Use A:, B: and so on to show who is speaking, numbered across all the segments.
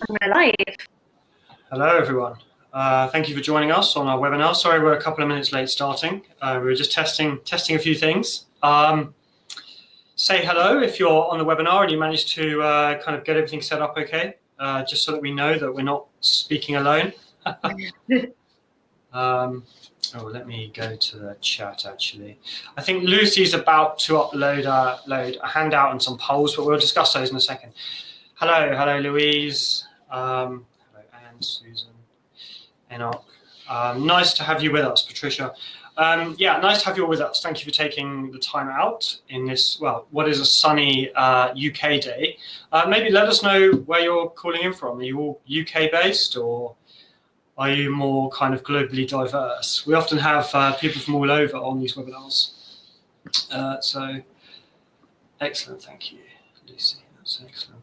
A: We're live.
B: Hello, everyone. Thank you for joining us on our webinar. Sorry, we're a couple of minutes late starting. We were just testing a few things. Say hello if you're on the webinar and you managed to kind of get everything set up okay, just so that we know that we're not speaking alone. Let me go to the chat, actually. I think Lucy's about to upload a handout and some polls, but we'll discuss those in a second. Hello, Louise. Hello, Anne, Susan, Enoch. Nice to have you with us, Patricia. Nice to have you all with us. Thank you for taking the time out in this, well, what is a sunny UK day. Maybe let us know where you're calling in from. Are you all UK based, or are you more kind of globally diverse? We often have people from all over on these webinars. So excellent, thank you, Lucy. That's excellent.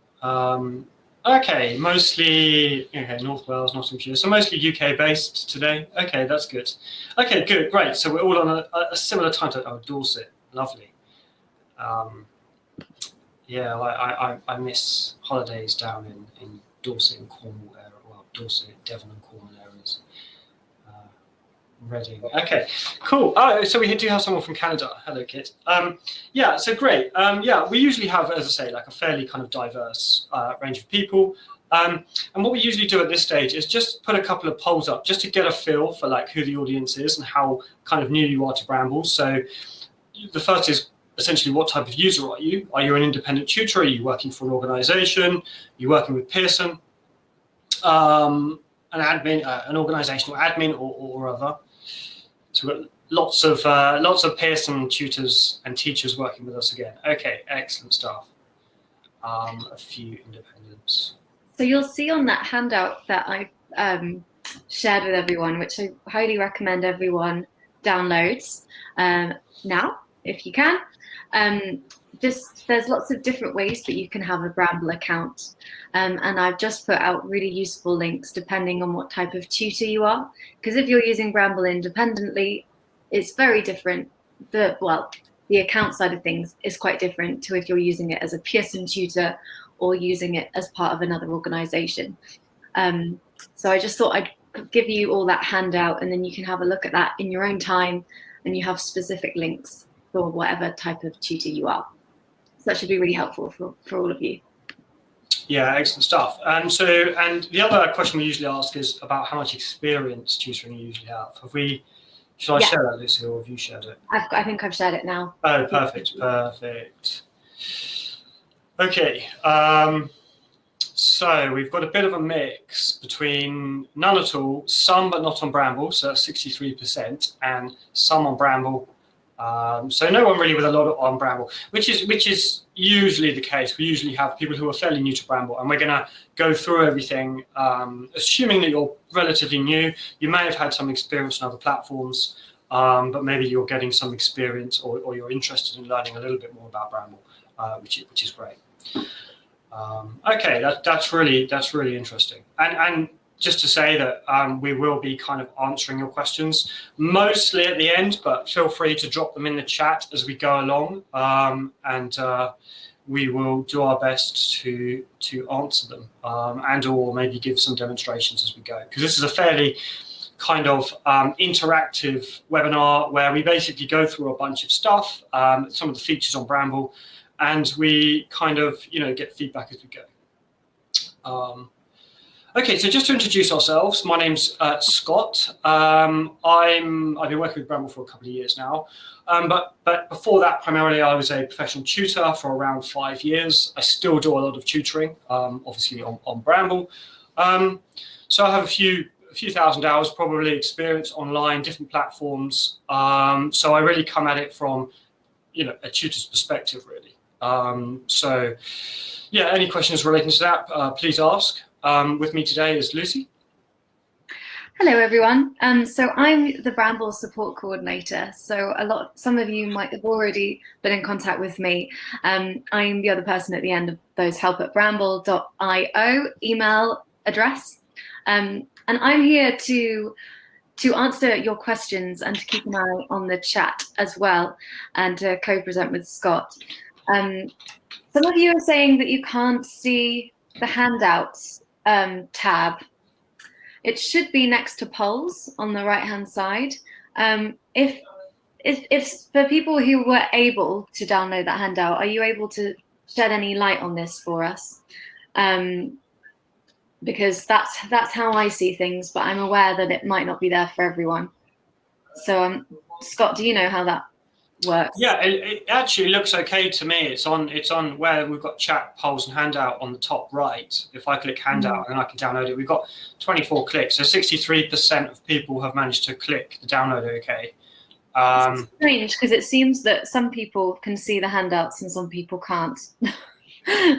B: Okay, mostly North Wales, Nottinghamshire. So mostly UK based today. Okay, that's good. Okay, good, great. So we're all on a similar time to Dorset. Lovely. I miss holidays down in Dorset and Cornwall area. Well, Dorset, Devon and Cornwall areas. Reading. Okay, cool. Oh, so we do have someone from Canada. Hello, Kit. So great. We usually have, as I say, like a fairly kind of diverse range of people. And what we usually do at this stage is just put a couple of polls up just to get a feel for like who the audience is and how kind of new you are to Bramble. So the first is essentially, what type of user are you? Are you an independent tutor? Are you working for an organization? Are you working with Pearson? An admin, an organizational admin or other. So we've got lots of Pearson tutors and teachers working with us again. Okay, excellent stuff. A few independents.
A: So you'll see on that handout that I shared with everyone, which I highly recommend everyone downloads now, if you can. There's lots of different ways that you can have a Bramble account. And I've just put out really useful links depending on what type of tutor you are. Because if you're using Bramble independently, it's very different. The account side of things is quite different to if you're using it as a Pearson tutor or using it as part of another organization. So I just thought I'd give you all that handout, and then you can have a look at that in your own time, and you have specific links for whatever type of tutor you are. So that should be really helpful for all of you.
B: Yeah, excellent stuff. And the other question we usually ask is about how much experience tutoring you usually have. Shall I share that, Lucy, or have you shared it?
A: I think I've shared it now.
B: Oh, perfect. Okay. So we've got a bit of a mix between none at all, some but not on Bramble, so that's 63%, and some on Bramble. So no one really with a lot on Bramble, which is usually the case. We usually have people who are fairly new to Bramble, and we're going to go through everything, assuming that you're relatively new. You may have had some experience on other platforms, but maybe you're getting some experience, or you're interested in learning a little bit more about Bramble, which is great. Okay, that's really interesting. And just to say that we will be kind of answering your questions mostly at the end, but feel free to drop them in the chat as we go along, and we will do our best to answer them, and or maybe give some demonstrations as we go, because this is a fairly kind of interactive webinar where we basically go through a bunch of stuff, some of the features on Bramble, and we kind of get feedback as we go. Okay, so just to introduce ourselves, my name's Scott. I've been working with Bramble for a couple of years now, but before that, primarily I was a professional tutor for around 5 years. I still do a lot of tutoring, obviously on Bramble. So I have a few thousand hours probably experience online, different platforms. So I really come at it from a tutor's perspective, really. Any questions relating to that, please ask. With me today is Lucy.
A: Hello, everyone. So I'm the Bramble support coordinator. So some of you might have already been in contact with me. I'm the other person at the end of those help@bramble.io email address. And I'm here to answer your questions and to keep an eye on the chat as well, and to co-present with Scott. Some of you are saying that you can't see the handouts tab. It should be next to polls on the right-hand side. If for people who were able to download that handout, are you able to shed any light on this for us? Because that's how I see things, but I'm aware that it might not be there for everyone. So, Scott, do you know how that works?
B: Yeah, it actually looks okay to me. It's on where we've got chat, polls, and handout on the top right. If I click handout, and I can download it, we've got 24 clicks. So 63% of people have managed to click the download okay.
A: It's strange because it seems that some people can see the handouts and some people can't.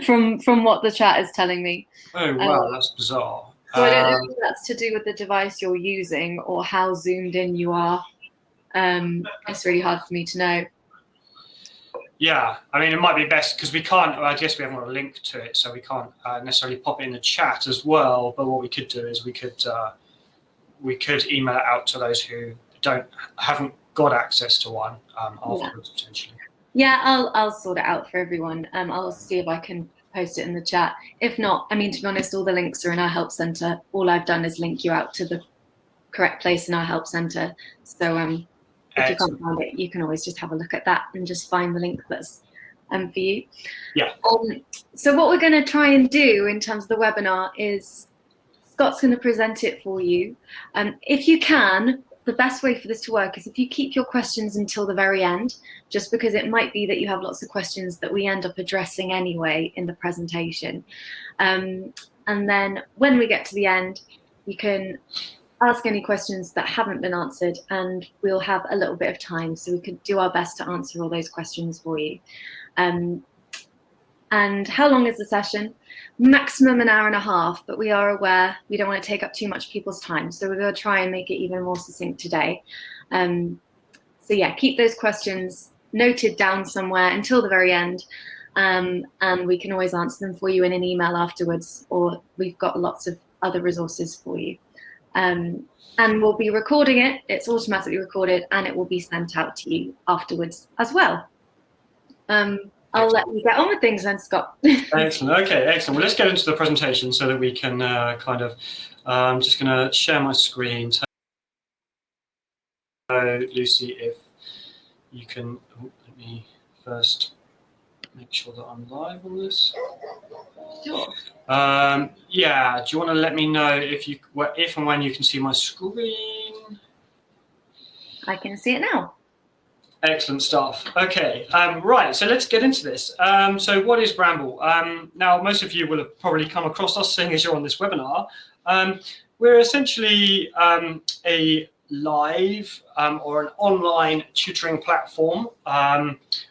A: from what the chat is telling me.
B: Oh wow, that's bizarre.
A: So I don't know if that's to do with the device you're using or how zoomed in you are. It's really hard for me to know.
B: Yeah, I mean, it might be best because we can't. I guess we haven't got a link to it, so we can't necessarily pop it in the chat as well. But what we could do is we could email it out to those who haven't got access to one afterwards, potentially.
A: Yeah, I'll sort it out for everyone. I'll see if I can post it in the chat. If not, I mean, to be honest, all the links are in our help center. All I've done is link you out to the correct place in our help center. So if you can't find it, you can always just have a look at that and just find the link that's for you.
B: Yeah.
A: So what we're going to try and do in terms of the webinar is Scott's going to present it for you. If you can, the best way for this to work is if you keep your questions until the very end, just because it might be that you have lots of questions that we end up addressing anyway in the presentation. And then when we get to the end, you can ask any questions that haven't been answered and we'll have a little bit of time, so we could do our best to answer all those questions for you. And how long is the session? Maximum an hour and a half, but we are aware we don't want to take up too much people's time, so we're going to try and make it even more succinct today. So yeah, keep those questions noted down somewhere until the very end, and we can always answer them for you in an email afterwards, or we've got lots of other resources for you. And we'll be recording it. It's automatically recorded and it will be sent out to you afterwards as well. I'll let you get on with things then, Scott.
B: Excellent. Okay, excellent. Well, let's get into the presentation so that we can I'm just going to share my screen. So, Lucy, if you can, let me first make sure that I'm live on this.
A: Sure.
B: Yeah, do you want to let me know if and when you can see my screen?
A: I can see it now.
B: Excellent stuff. Okay, right, so let's get into this. So what is Bramble? Now, most of you will have probably come across us seeing as you're on this webinar. We're essentially a live or an online tutoring platform,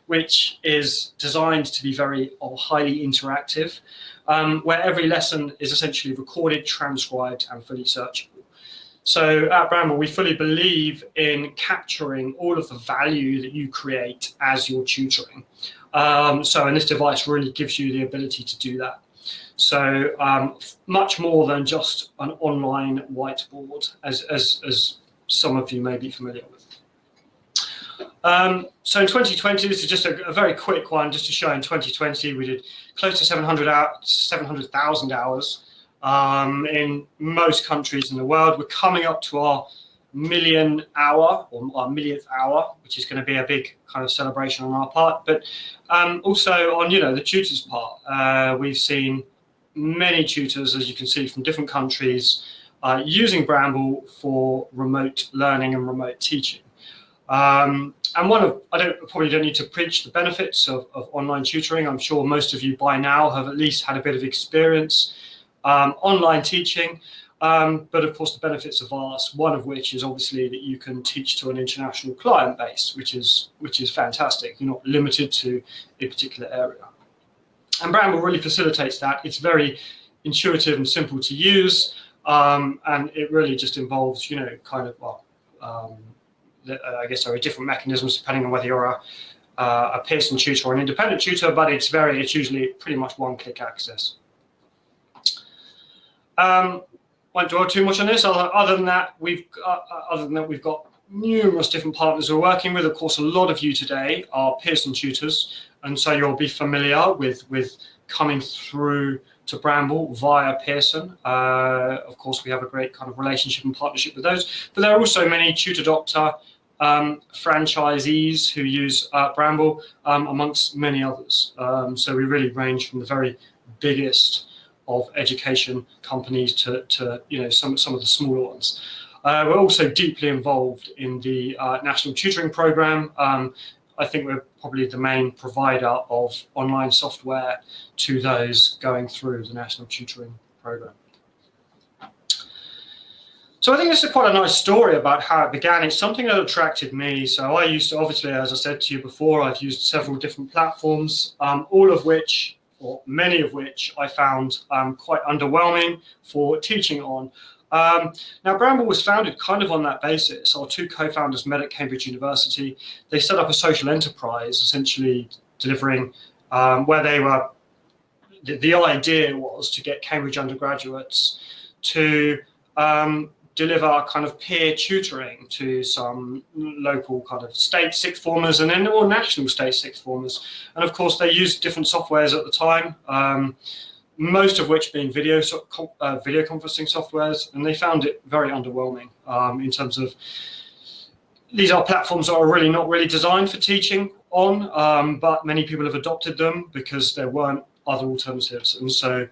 B: which is designed to be very highly interactive, where every lesson is essentially recorded, transcribed, and fully searchable. So at Bramble, we fully believe in capturing all of the value that you create as you're tutoring. And this device really gives you the ability to do that. So much more than just an online whiteboard, as some of you may be familiar with. So in 2020, this is just a very quick one, just to show in 2020, we did close to 700,000 hours. In most countries in the world. We're coming up to our millionth hour, which is going to be a big kind of celebration on our part. But also on the tutors' part, we've seen many tutors, as you can see, from different countries using Bramble for remote learning and remote teaching. And I probably don't need to preach the benefits of online tutoring. I'm sure most of you by now have at least had a bit of experience online teaching, but of course the benefits are vast, one of which is obviously that you can teach to an international client base, which is fantastic. You're not limited to a particular area. And Bramble really facilitates that. It's very intuitive and simple to use, and it really just involves, I guess there are different mechanisms depending on whether you're a Pearson tutor or an independent tutor, but it's usually pretty much one-click access. Won't dwell too much on this. Other than that, we've got numerous different partners we're working with. Of course, a lot of you today are Pearson tutors, and so you'll be familiar with coming through to Bramble via Pearson. Of course, we have a great kind of relationship and partnership with those, but there are also many Tutor Doctor franchisees who use Bramble, amongst many others. So we really range from the very biggest of education companies to you know, some of the smaller ones. We're also deeply involved in the National Tutoring Programme. I think we're probably the main provider of online software to those going through the National Tutoring Programme. So I think this is quite a nice story about how it began. It's something that attracted me. So I used to, obviously, as I said to you before, I've used several different platforms, all of which, or many of which, I found quite underwhelming for teaching on. Now, Bramble was founded kind of on that basis. Our two co-founders met at Cambridge University. They set up a social enterprise, essentially delivering where they were. The idea was to get Cambridge undergraduates to deliver kind of peer tutoring to some local kind of state sixth formers and then all national state sixth formers. And of course, they used different softwares at the time. Most of which being video conferencing softwares, and they found it very underwhelming in terms of these are platforms that are really not really designed for teaching on, but many people have adopted them because there weren't other alternatives. And so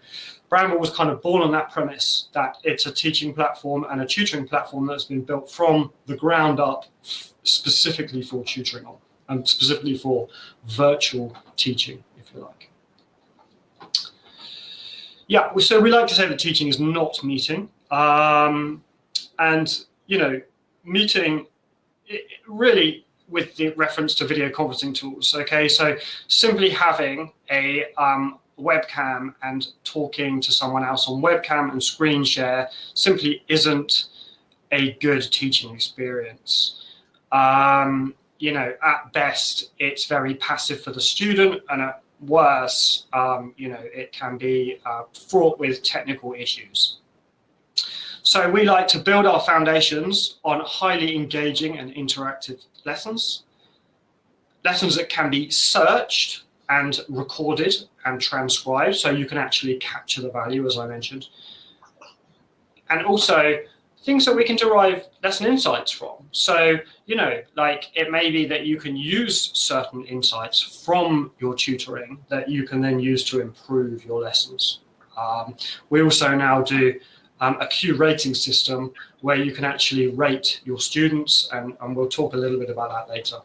B: Bramble was kind of born on that premise that it's a teaching platform and a tutoring platform that's been built from the ground up specifically for tutoring on, and specifically for virtual teaching, if you like. Yeah, so we like to say that teaching is not meeting. And, you know, meeting really with the reference to video conferencing tools, okay? So simply having a webcam and talking to someone else on webcam and screen share simply isn't a good teaching experience. You know, at best, it's very passive for the student, and at worse, you know, it can be fraught with technical issues. So we like to build our foundations on highly engaging and interactive lessons that can be searched and recorded and transcribed, so you can actually capture the value, as I mentioned. And also things that we can derive lesson insights from. So, you know, like it may be that you can use certain insights from your tutoring that you can then use to improve your lessons. We also now do a Q rating system where you can actually rate your students, and we'll talk a little bit about that later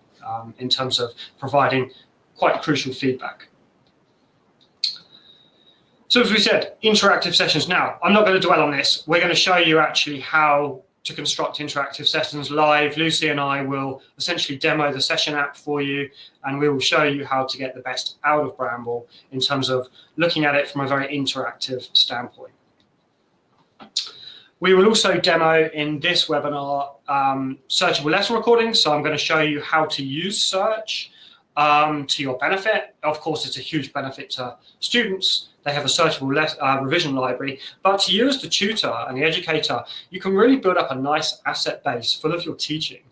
B: in terms of providing quite crucial feedback. So as we said, interactive sessions. Now, I'm not going to dwell on this. We're going to show you actually how to construct interactive sessions live. Lucy and I will essentially demo the session app for you, and we will show you how to get the best out of Bramble in terms of looking at it from a very interactive standpoint. We will also demo in this webinar searchable lesson recordings. So I'm going to show you how to use search to your benefit. Of course, it's a huge benefit to students. They have a searchable revision library, but to you as the tutor and the educator, you can really build up a nice asset base full of your teaching,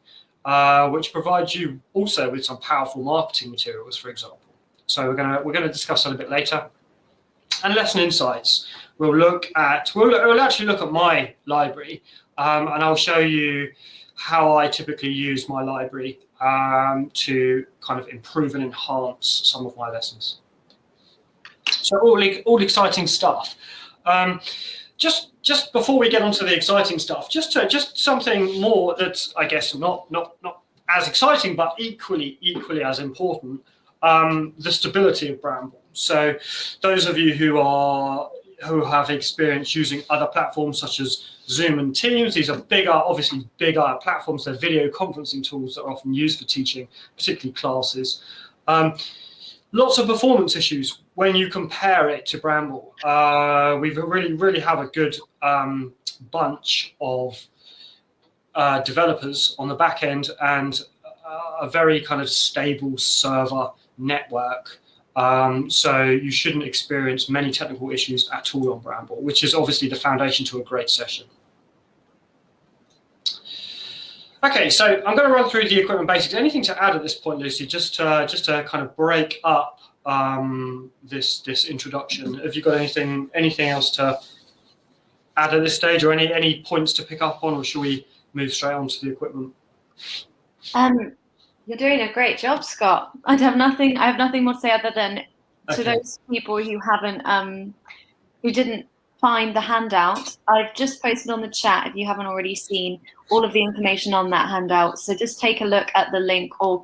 B: which provides you also with some powerful marketing materials, for example. So we're going to discuss that a bit later. And lesson insights. We'll actually look at my library, and I'll show you how I typically use my library to kind of improve and enhance some of my lessons. So all exciting stuff. Just before we get onto the exciting stuff, just something more that's, I guess, not as exciting, but equally as important. The stability of Bramble. So those of you who have experience using other platforms such as Zoom and Teams, these are obviously bigger platforms. They're video conferencing tools that are often used for teaching, particularly classes. Lots of performance issues when you compare it to Bramble. We really have a good bunch of developers on the back end and a very kind of stable server network. So you shouldn't experience many technical issues at all on Bramble, which is obviously the foundation to a great session. Okay, so I'm going to run through the equipment basics. Anything to add at this point, Lucy, just to kind of break up this introduction. Have you got anything else to add at this stage, or any points to pick up on, or should we move straight on to the equipment?
A: You're doing a great job, Scott. I have nothing more to say other than to those people who didn't find the handout, I've just posted on the chat, if you haven't already seen, all of the information on that handout. So just take a look at the link or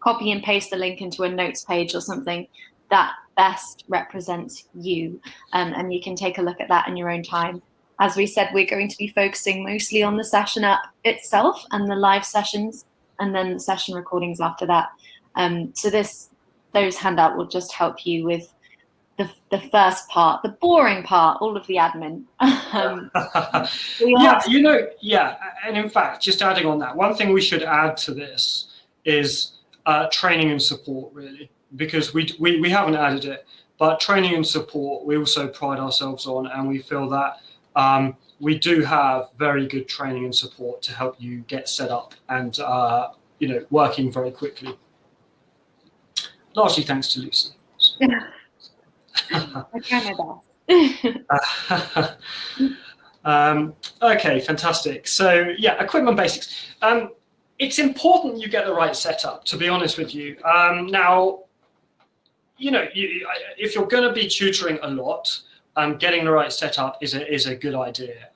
A: copy and paste the link into a notes page or something that best represents you. And you can take a look at that in your own time. As we said, we're going to be focusing mostly on the session app itself and the live sessions, and then the session recordings after that. So those handout will just help you with the first part, the boring part, all of the admin.
B: And in fact, just adding on that, one thing we should add to this is training and support, really, because we haven't added it, but training and support we also pride ourselves on, and we feel that we do have very good training and support to help you get set up and working very quickly. Largely thanks to Lucy.
A: I try my best.
B: Okay, fantastic. So yeah, equipment basics. It's important you get the right setup, to be honest with you. Now, if you're going to be tutoring a lot, getting the right setup is a good idea.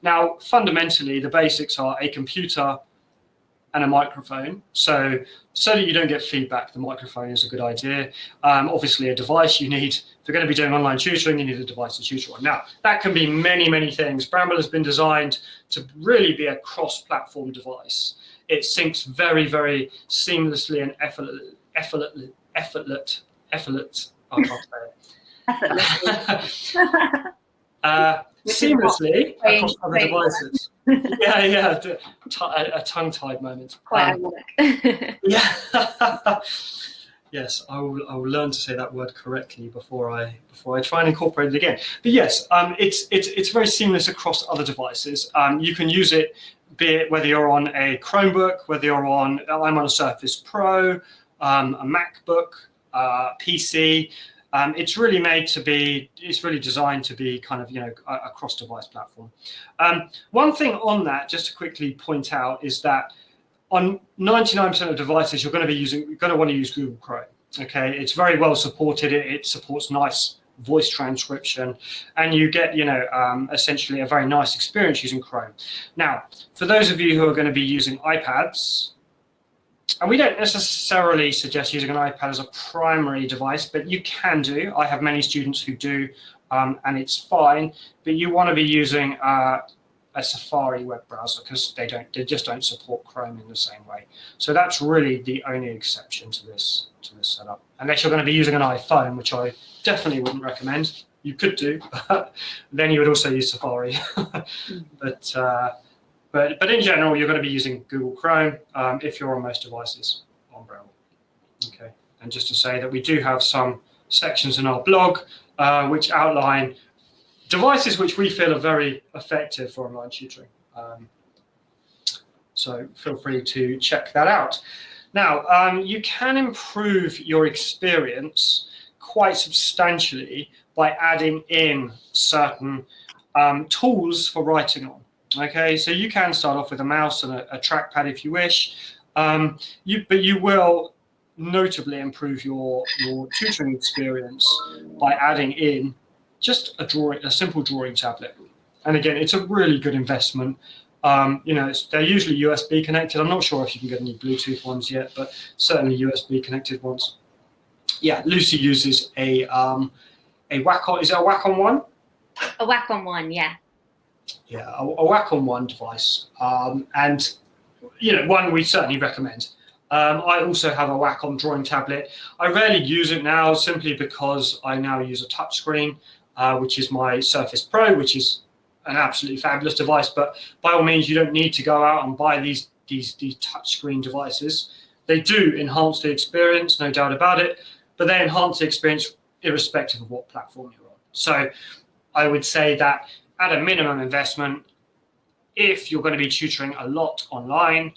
B: Now, fundamentally, the basics are a computer and a microphone. So that you don't get feedback, the microphone is a good idea. Obviously, a device you need. If you're going to be doing online tutoring, you need a device to tutor on. Now, that can be many, many things. Bramble has been designed to really be a cross-platform device. It syncs very, very seamlessly and effortlessly. I can't say it. Seamlessly across other devices. A tongue-tied moment.
A: Quite ironic.
B: Yeah. Yes, I will learn to say that word correctly before I try and incorporate it again. But yes, it's very seamless across other devices. You can use it, be it whether you're on a Chromebook, whether you're on, I'm on a Surface Pro, a MacBook, PC. It's really designed to be kind of, a cross-device platform. One thing on that, just to quickly point out, is that on 99% of devices, you're going to want to use Google Chrome. Okay, it's very well supported. It supports nice voice transcription, and you get, essentially a very nice experience using Chrome. Now, for those of you who are going to be using iPads, and we don't necessarily suggest using an iPad as a primary device, but you can do. I have many students who do, and it's fine. But you want to be using a Safari web browser because they just don't support Chrome in the same way. So that's really the only exception to this setup. Unless you're going to be using an iPhone, which I definitely wouldn't recommend. You could do, but then you would also use Safari. But in general, you're going to be using Google Chrome if you're on most devices on Bramble. Okay, and just to say that we do have some sections in our blog which outline devices which we feel are very effective for online tutoring. So feel free to check that out. Now, you can improve your experience quite substantially by adding in certain tools for writing on. Okay, so you can start off with a mouse and a trackpad if you wish, but you will notably improve your tutoring experience by adding in just a simple drawing tablet. And again, it's a really good investment. They're usually USB connected. I'm not sure if you can get any Bluetooth ones yet, but certainly USB connected ones. Yeah, Lucy uses a Wacom. Is it a Wacom one?
A: A Wacom one, yeah.
B: Yeah, a Wacom one device, and one we certainly recommend. I also have a Wacom drawing tablet. I rarely use it now simply because I now use a touchscreen, which is my Surface Pro, which is an absolutely fabulous device. But by all means, you don't need to go out and buy these touchscreen devices. They do enhance the experience, no doubt about it, but they enhance the experience irrespective of what platform you're on. So I would say that at a minimum investment, if you're going to be tutoring a lot online,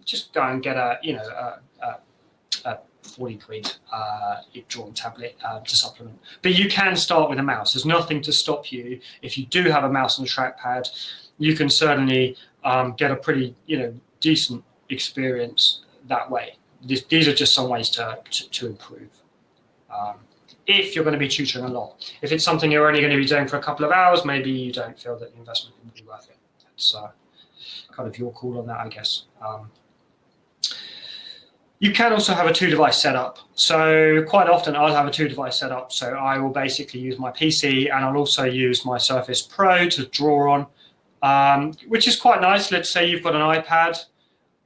B: just go and get a 40 quid drawing tablet to supplement. But you can start with a mouse. There's nothing to stop you. If you do have a mouse and a trackpad, you can certainly get a pretty decent experience that way. These are just some ways to improve. If you're going to be tutoring a lot. If it's something you're only going to be doing for a couple of hours, maybe you don't feel that the investment would be worth it. It's kind of your call on that, I guess. You can also have a 2-device setup. So quite often I'll have a 2-device setup. So I will basically use my PC and I'll also use my Surface Pro to draw on, which is quite nice. Let's say you've got an iPad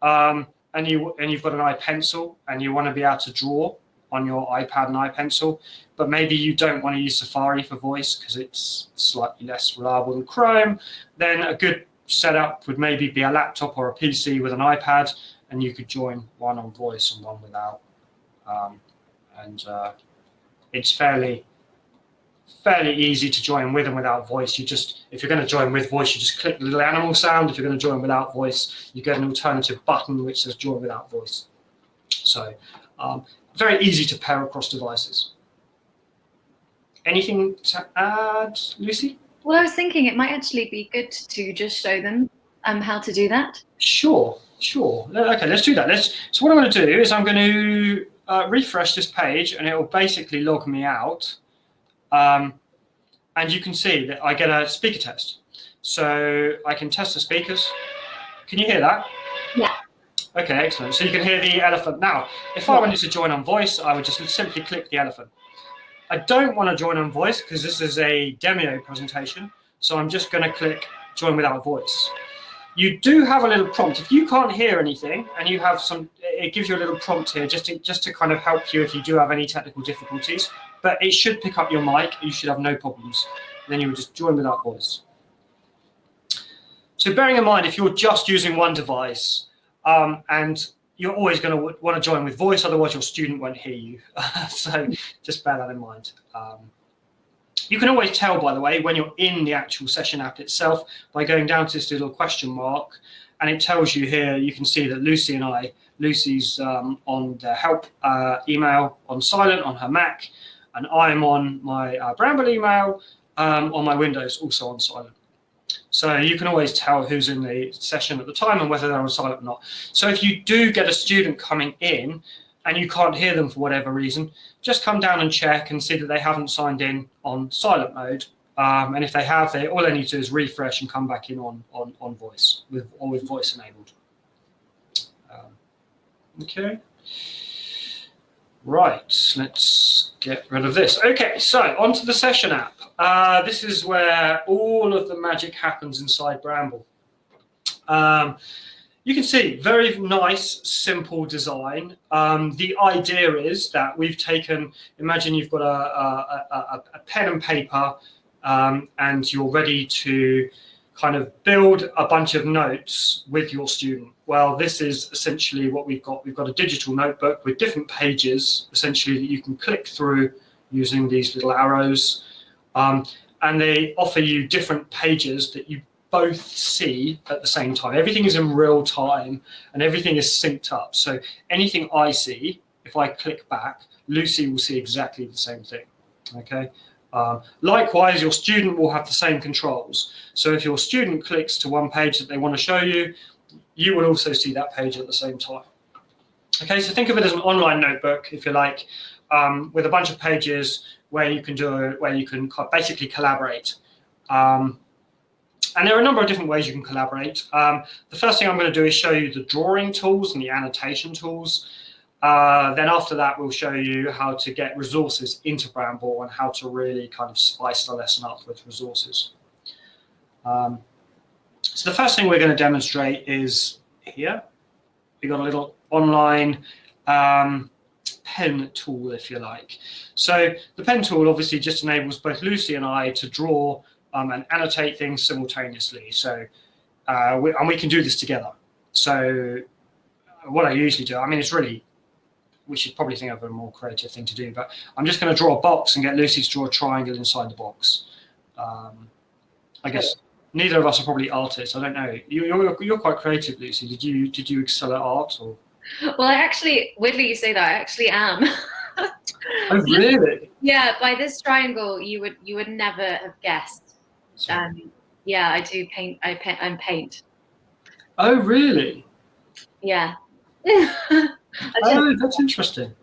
B: and you've got an iPencil and you want to be able to draw on your iPad and iPencil, but maybe you don't want to use Safari for voice because it's slightly less reliable than Chrome. Then a good setup would maybe be a laptop or a PC with an iPad, and you could join one on voice and one without. It's fairly easy to join with and without voice. If you're going to join with voice, you just click the little animal sound. If you're going to join without voice, you get an alternative button which says join without voice. So very easy to pair across devices. Anything to add, Lucy?
A: Well, I was thinking it might actually be good to just show them how to do that.
B: Sure. Okay, let's do that. So what I'm going to do is I'm going to refresh this page, and it will basically log me out. And you can see that I get a speaker test. So I can test the speakers. Can you hear that?
A: Yeah.
B: Okay, excellent. So you can hear the elephant. Now, if I wanted to join on voice, I would just simply click the elephant. I don't want to join on voice because this is a demo presentation. So I'm just going to click join without voice. You do have a little prompt. If you can't hear anything and you have it gives you a little prompt here just to kind of help you if you do have any technical difficulties. But it should pick up your mic. You should have no problems. Then you would just join without voice. So bearing in mind, if you're just using one device, and you're always going to want to join with voice, otherwise your student won't hear you. So just bear that in mind. You can always tell, by the way, when you're in the actual session app itself by going down to this little question mark, and it tells you here, you can see that Lucy's on the help email on silent on her Mac, and I'm on my Bramble email on my Windows, also on silent. So you can always tell who's in the session at the time and whether they're on silent or not. So if you do get a student coming in and you can't hear them for whatever reason, just come down and check and see that they haven't signed in on silent mode. And if they have, all they need to do is refresh and come back in on voice with voice enabled. Okay. Right, let's get rid of this. Okay, so onto the session app. This is where all of the magic happens inside Bramble. You can see very nice, simple design. The idea is that we've taken, imagine you've got a pen and paper and you're ready to kind of build a bunch of notes with your student. Well, this is essentially what we've got. We've got a digital notebook with different pages, essentially, that you can click through using these little arrows. And they offer you different pages that you both see at the same time. Everything is in real time and everything is synced up. So anything I see, if I click back, Lucy will see exactly the same thing. Okay. Likewise, your student will have the same controls. So if your student clicks to one page that they want to show you, you will also see that page at the same time. Okay, so think of it as an online notebook, if you like, with a bunch of pages where you can basically collaborate. And there are a number of different ways you can collaborate. The first thing I'm going to do is show you the drawing tools and the annotation tools. Then after that, we'll show you how to get resources into Bramble and how to really kind of spice the lesson up with resources. So the first thing we're going to demonstrate is here. We've got a little online pen tool, if you like. So the pen tool obviously just enables both Lucy and I to draw and annotate things simultaneously. So we can do this together. So what I usually do, I mean, it's really, we should probably think of a more creative thing to do, but I'm just going to draw a box and get Lucy to draw a triangle inside the box. I guess neither of us are probably artists. I don't know. You're quite creative, Lucy. Did you excel at art or?
A: Well, I actually, weirdly you say that, I actually am.
B: Oh, really?
A: Yeah, by this triangle, you would never have guessed.
B: So,
A: Yeah, I do paint. I'm paint.
B: oh, really?
A: Yeah. I just,
B: Oh, that's interesting.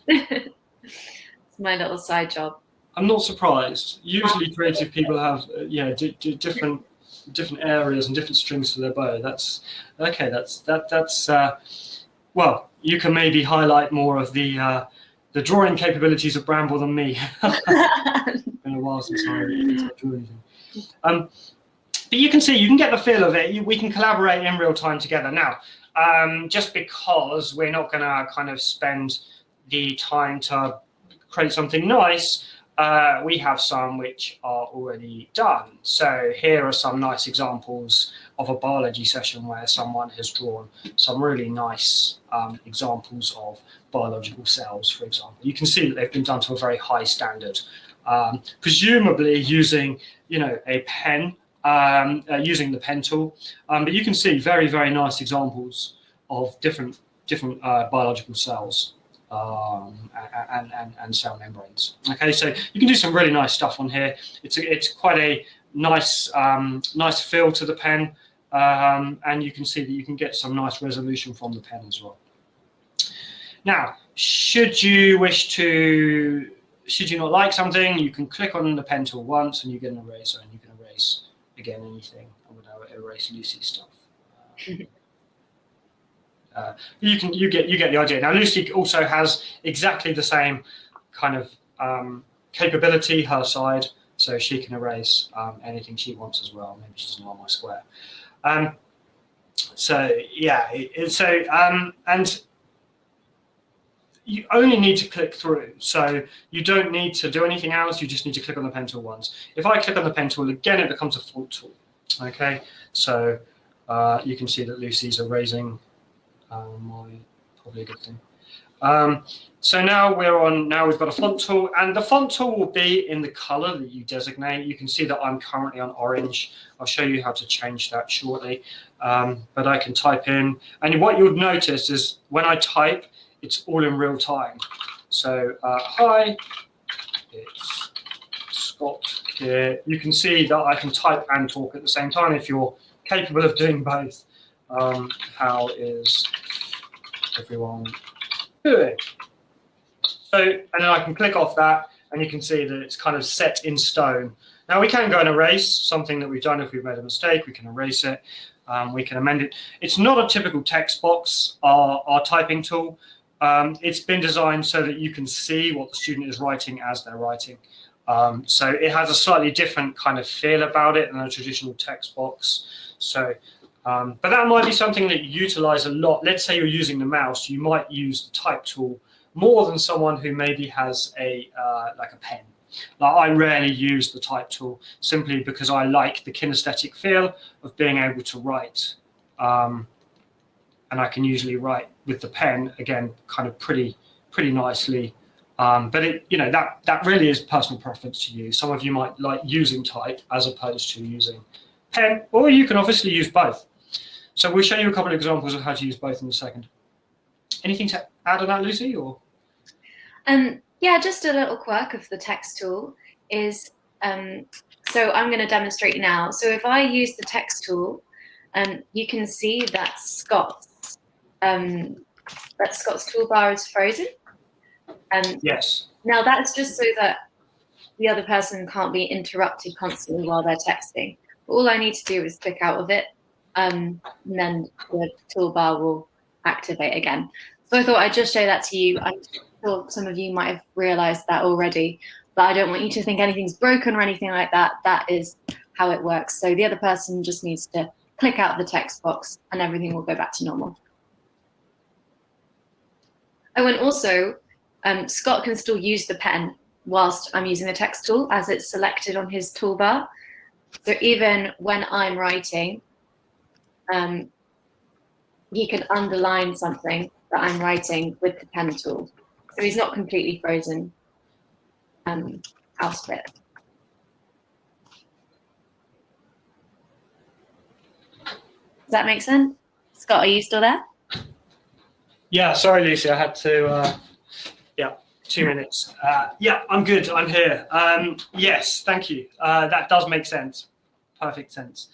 A: it's my little side job.
B: I'm not surprised. Usually, creative people have different areas and different strings to their bow. That's okay. That's well, you can maybe highlight more of the drawing capabilities of Bramble than me. It's been a while since I drew anything. But you can see, you can get the feel of it. We can collaborate in real time together. Now, just because we're not going to kind of spend the time to create something nice, we have some which are already done. So here are some nice examples of a biology session where someone has drawn some really nice examples of biological cells, for example. You can see that they've been done to a very high standard, presumably using, a pen, using the pen tool. But you can see very, very nice examples of different biological cells and cell membranes. Okay, so you can do some really nice stuff on here. It's quite a nice nice feel to the pen, and you can see that you can get some nice resolution from the pen as well. Now, should you not like something, you can click on the pen tool once and you get an eraser, and you can erase again anything. I'm going to erase Lucy's stuff. You get the idea. Now, Lucy also has exactly the same kind of capability her side, so she can erase anything she wants as well. Maybe she doesn't like my square. So yeah, and you only need to click through, so you don't need to do anything else. You just need to click on the pen tool once. If I click on the pen tool again, it becomes a font tool. Okay, so you can see that Lucy's erasing. Probably a good thing. So now we've got a font tool, and the font tool will be in the color that you designate. You can see that I'm currently on orange. I'll show you how to change that shortly. But I can type in, and what you'll notice is when I type, it's all in real time. So hi, it's Scott here. You can see that I can type and talk at the same time if you're capable of doing both. How is everyone doing? So, and then I can click off that, and you can see that it's kind of set in stone. Now we can go and erase something that we've done. If we've made a mistake, we can erase it. We can amend it. It's not a typical text box, our typing tool. It's been designed so that you can see what the student is writing as they're writing. So it has a slightly different kind of feel about it than a traditional text box. So, but that might be something that you utilize a lot. Let's say you're using the mouse, you might use the type tool more than someone who maybe has like a pen. Like, I rarely use the type tool simply because I like the kinesthetic feel of being able to write. And I can usually write with the pen, again, kind of pretty nicely. But that really is personal preference to you. Some of you might like using type as opposed to using pen, or you can obviously use both. So we'll show you a couple of examples of how to use both in a second. Anything to add on that, Lucy? Or
A: yeah, just a little quirk of the text tool is, so I'm going to demonstrate now. So if I use the text tool, you can see that Scott's toolbar is frozen.
B: Yes.
A: Now that's just so that the other person can't be interrupted constantly while they're texting. All I need to do is click out of it, and then the toolbar will activate again. So I thought I'd just show that to you. I'm sure some of you might have realized that already, but I don't want you to think anything's broken or anything like that. That is how it works. So the other person just needs to click out the text box and everything will go back to normal. Oh, and also, Scott can still use the pen whilst I'm using the text tool as it's selected on his toolbar. So even when I'm writing, he can underline something that I'm writing with the pen tool. So he's not completely frozen out of it. Does that make sense? Scott, are you still there?
B: Yeah, sorry, Lucy, I had to. Yeah, 2 minutes. Yeah, I'm good. I'm here. Yes, thank you. That does make sense. Perfect sense.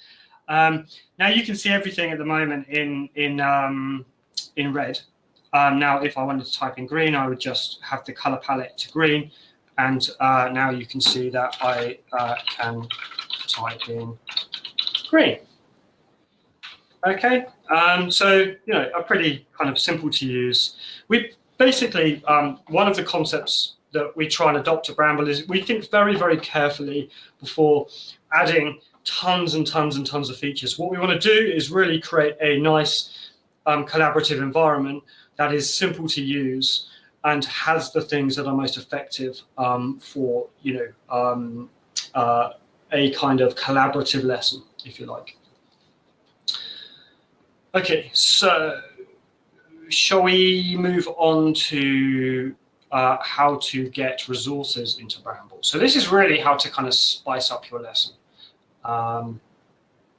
B: Now you can see everything at the moment in red. Now, if I wanted to type in green, I would just have the color palette to green, and now you can see that I can type in green. Okay, so a pretty kind of simple to use. We basically one of the concepts that we try and adopt to Bramble is we think very, very carefully before adding tons and tons and tons of features. What we want to do is really create a nice collaborative environment that is simple to use and has the things that are most effective for a kind of collaborative lesson, if you like. Okay, so shall we move on to how to get resources into Bramble? So this is really how to kind of spice up your lesson.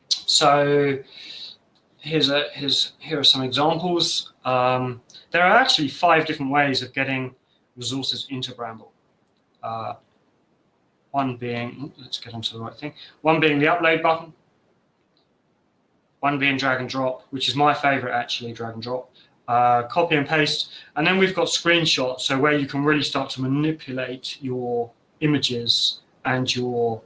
B: So here are some examples. There are actually 5 different ways of getting resources into Bramble. One being, let's get onto the right thing. One being the upload button. One being drag and drop, which is my favorite actually, drag and drop. Copy and paste. And then we've got screenshots, so where you can really start to manipulate your images and your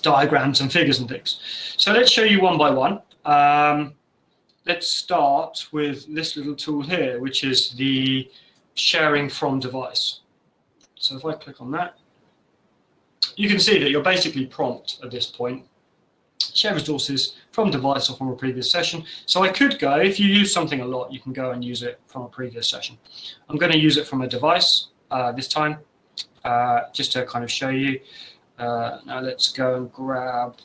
B: diagrams and figures and things. So let's show you one by one. Let's start with this little tool here, which is the sharing from device. So if I click on that, you can see that you're basically prompt at this point. Share resources from device or from a previous session. So I could go, if you use something a lot, you can go and use it from a previous session. I'm going to use it from a device this time, just to kind of show you. Now let's go and grab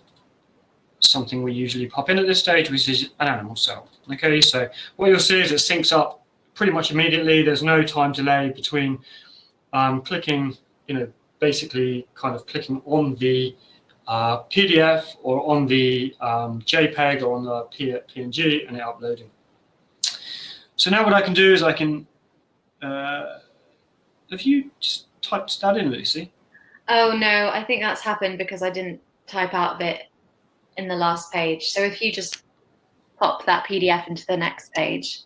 B: something we usually pop in at this stage, which is an animal cell. Okay, so what you'll see is it syncs up pretty much immediately. There's no time delay between clicking, basically kind of clicking on the PDF or on the JPEG or on the PNG and it uploading. So now what I can do is I can, have you just typed that in, Lucy?
A: Oh no, I think that's happened because I didn't type out of it in the last page. So if you just pop that PDF into the next page.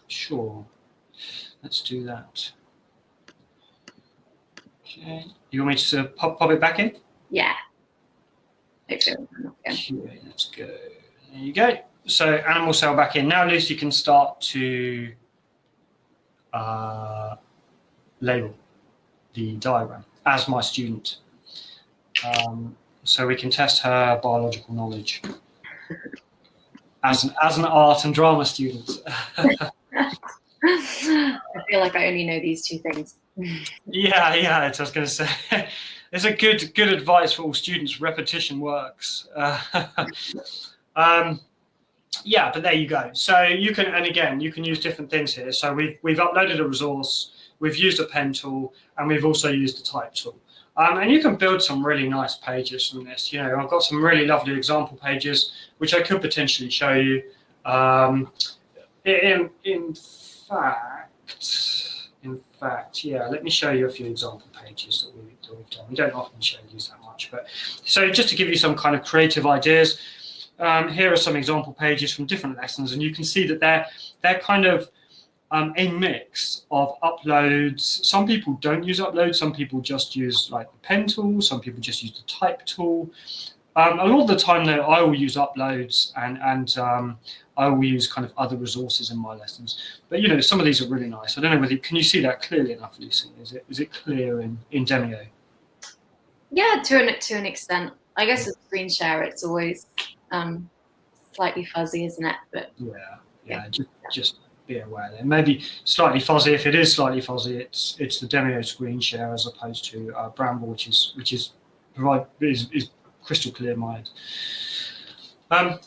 B: Sure, let's do that. Okay, you want me to pop it back in?
A: Yeah.
B: Okay, let's go. There you go. So animal cell back in. Now Lucy can start to label the diagram as my student. So we can test her biological knowledge as an art and drama student.
A: I feel like I only know these 2 things.
B: Yeah, I was going to say. There's a good advice for all students. Repetition works. Yeah, but there you go. So you can, and again, you can use different things here. So we've uploaded a resource, we've used a pen tool, and we've also used a type tool. And you can build some really nice pages from this. I've got some really lovely example pages, which I could potentially show you. In fact, yeah, let me show you a few example pages that we've done. We don't often show these that much, but so just to give you some kind of creative ideas, here are some example pages from different lessons, and you can see that they're kind of a mix of uploads. Some people don't use uploads, some people just use like the pen tool, some people just use the type tool. A lot of the time though, I will use uploads and I will use kind of other resources in my lessons. But some of these are really nice. I don't know whether can you see that clearly enough, Lucy? Is it clear in Demio?
A: Yeah, to an extent. I guess with screen share, it's always slightly fuzzy, isn't it? But
B: yeah. Just be aware there. Maybe slightly fuzzy. If it is slightly fuzzy, it's the Demio screen share as opposed to Bramble, which is crystal clear mind.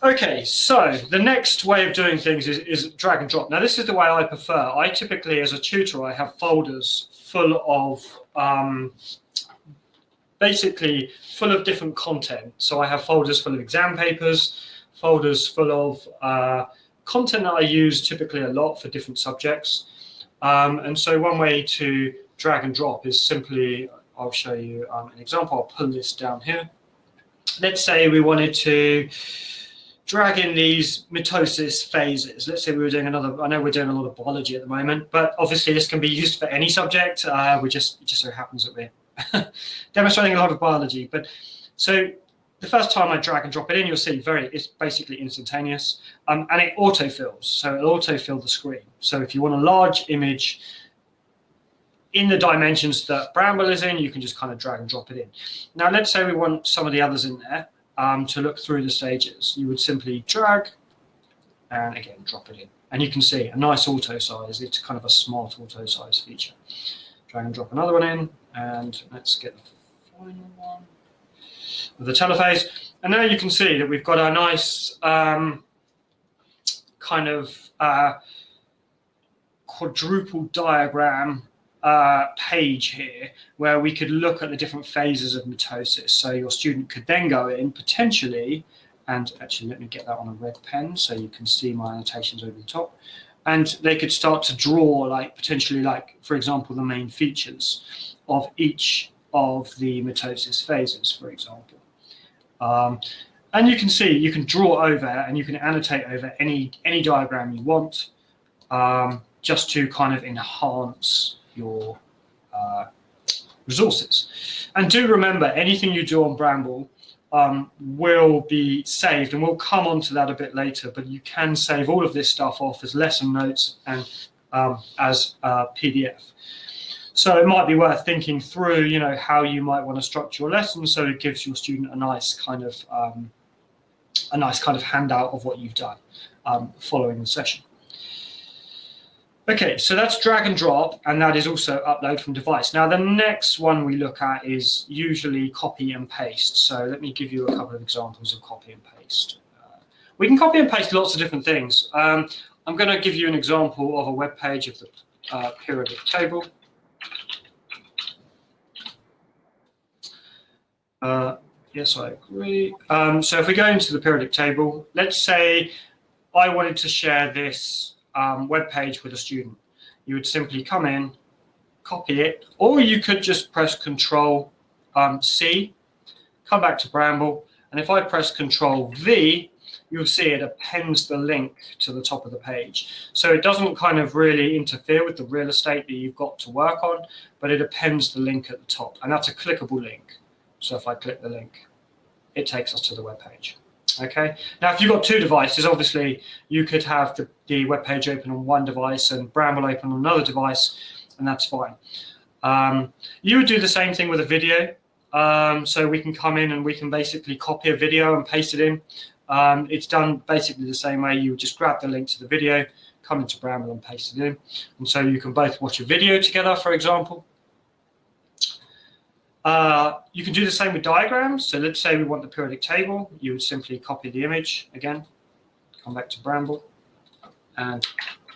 B: Okay, so the next way of doing things is drag and drop. Now, this is the way I prefer. I typically, as a tutor, I have folders full of basically full of different content. So I have folders full of exam papers, folders full of content that I use typically a lot for different subjects. And so one way to drag and drop is simply, I'll show you an example. I'll pull this down here. Let's say we wanted to drag in these mitosis phases. Let's say we were doing another, I know we're doing a lot of biology at the moment, but obviously this can be used for any subject. It just so happens that we're demonstrating a lot of biology. But so the first time I drag and drop it in, you'll see it's basically instantaneous, and it autofills. So it'll autofill the screen. So if you want a large image in the dimensions that Bramble is in, you can just kind of drag and drop it in. Now, let's say we want some of the others in there to look through the stages. You would simply drag and again drop it in. And you can see a nice auto size. It's kind of a smart auto size feature. Drag and drop another one in, and let's get the final one with the telophase. And now you can see that we've got a nice kind of quadruple diagram page here where we could look at the different phases of mitosis. So your student could then go in potentially, and actually let me get that on a red pen so you can see my annotations over the top, and they could start to draw potentially for example the main features of each of the mitosis phases, for example. And you can see you can draw over and you can annotate over any diagram you want, just to kind of enhance your resources. And do remember, anything you do on Bramble will be saved, and we'll come on to that a bit later, but you can save all of this stuff off as lesson notes and as PDF. So it might be worth thinking through, how you might want to structure your lesson so it gives your student a nice kind of handout of what you've done following the session. Okay, so that's drag and drop, and that is also upload from device. Now, the next one we look at is usually copy and paste. So let me give you a couple of examples of copy and paste. We can copy and paste lots of different things. I'm going to give you an example of a web page of the periodic table. Yes, I agree. So if we go into the periodic table, let's say I wanted to share this web page with a student. You would simply come in, copy it, or you could just press Control C, come back to Bramble, and if I press Control V, you'll see it appends the link to the top of the page. So it doesn't kind of really interfere with the real estate that you've got to work on, but it appends the link at the top, and that's a clickable link. So if I click the link, it takes us to the web page. Okay. Now, if you've got two devices, obviously you could have the web page open on one device and Bramble open on another device, and that's fine. You would do the same thing with a video. So we can come in and we can basically copy a video and paste it in. It's done basically the same way. You would just grab the link to the video, come into Bramble and paste it in. And so you can both watch a video together, for example. You can do the same with diagrams. So let's say we want the periodic table. You would simply copy the image again, come back to Bramble, and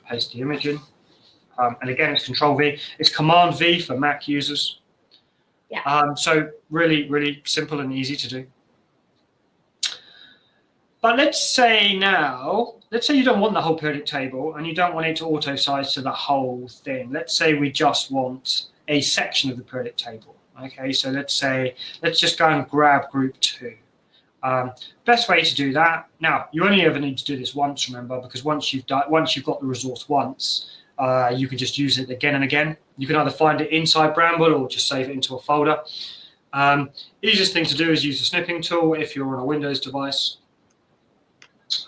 B: paste the image in. And again, it's Control V. It's Command V for Mac users. Yeah. So really, really simple and easy to do. But let's say you don't want the whole periodic table and you don't want it to auto size to the whole thing. Let's say we just want a section of the periodic table. Okay, so let's just go and grab group 2. Best way to do that. Now, you only ever need to do this once, remember, because once you've got the resource once, you can just use it again and again. You can either find it inside Bramble or just save it into a folder. Easiest thing to do is use the snipping tool if you're on a Windows device.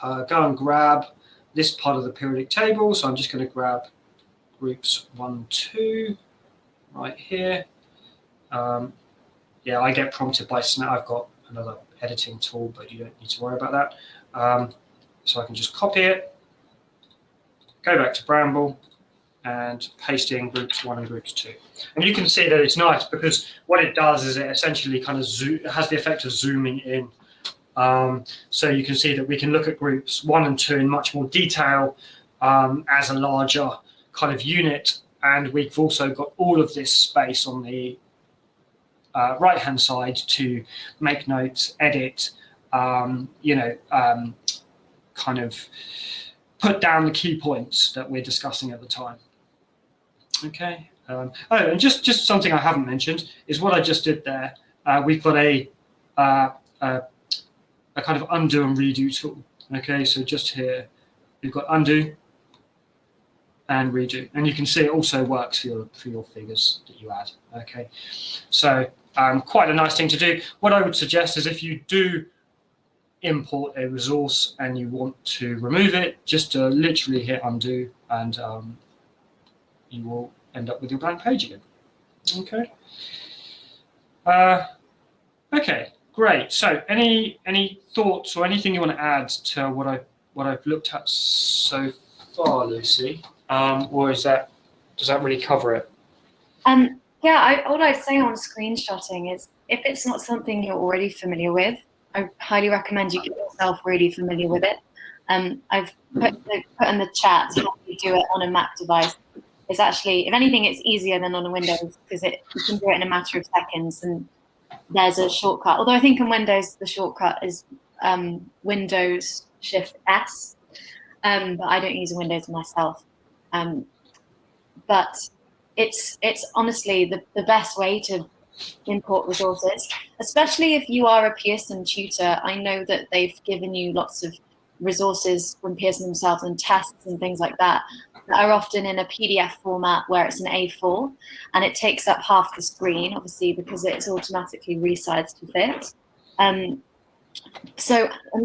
B: Go and grab this part of the periodic table. So I'm just going to grab groups 1, 2 right here. Yeah, I get prompted by Snap. I've got another editing tool, but you don't need to worry about that. So I can just copy it, go back to Bramble, and paste in groups 1 and groups 2. And you can see that it's nice because what it does is it essentially kind of has the effect of zooming in. So you can see that we can look at groups 1 and 2 in much more detail as a larger kind of unit. And we've also got all of this space on the right-hand side to make notes, edit, kind of put down the key points that we're discussing at the time. Okay. Oh, and just something I haven't mentioned is what I just did there. We've got a kind of undo and redo tool. Okay, so just here, we've got undo and redo, and you can see it also works for your figures that you add. Okay, so quite a nice thing to do. What I would suggest is if you do import a resource and you want to remove it, just to literally hit undo, and you will end up with your blank page again. Okay. Okay, great. So, any thoughts or anything you want to add to what I've looked at so far, Lucy? Or does that really cover it?
A: Yeah, all I'd say on screenshotting is if it's not something you're already familiar with, I highly recommend you get yourself really familiar with it. I've put in the chat how you do it on a Mac device. It's actually, if anything, it's easier than on a Windows because you can do it in a matter of seconds, and there's a shortcut. Although I think in Windows the shortcut is Windows Shift S, but I don't use Windows myself. But it's honestly the best way to import resources, especially if you are a Pearson tutor. I know that they've given you lots of resources from Pearson themselves and tests and things like that are often in a PDF format where it's an A4 and it takes up half the screen, obviously, because it's automatically resized to fit. And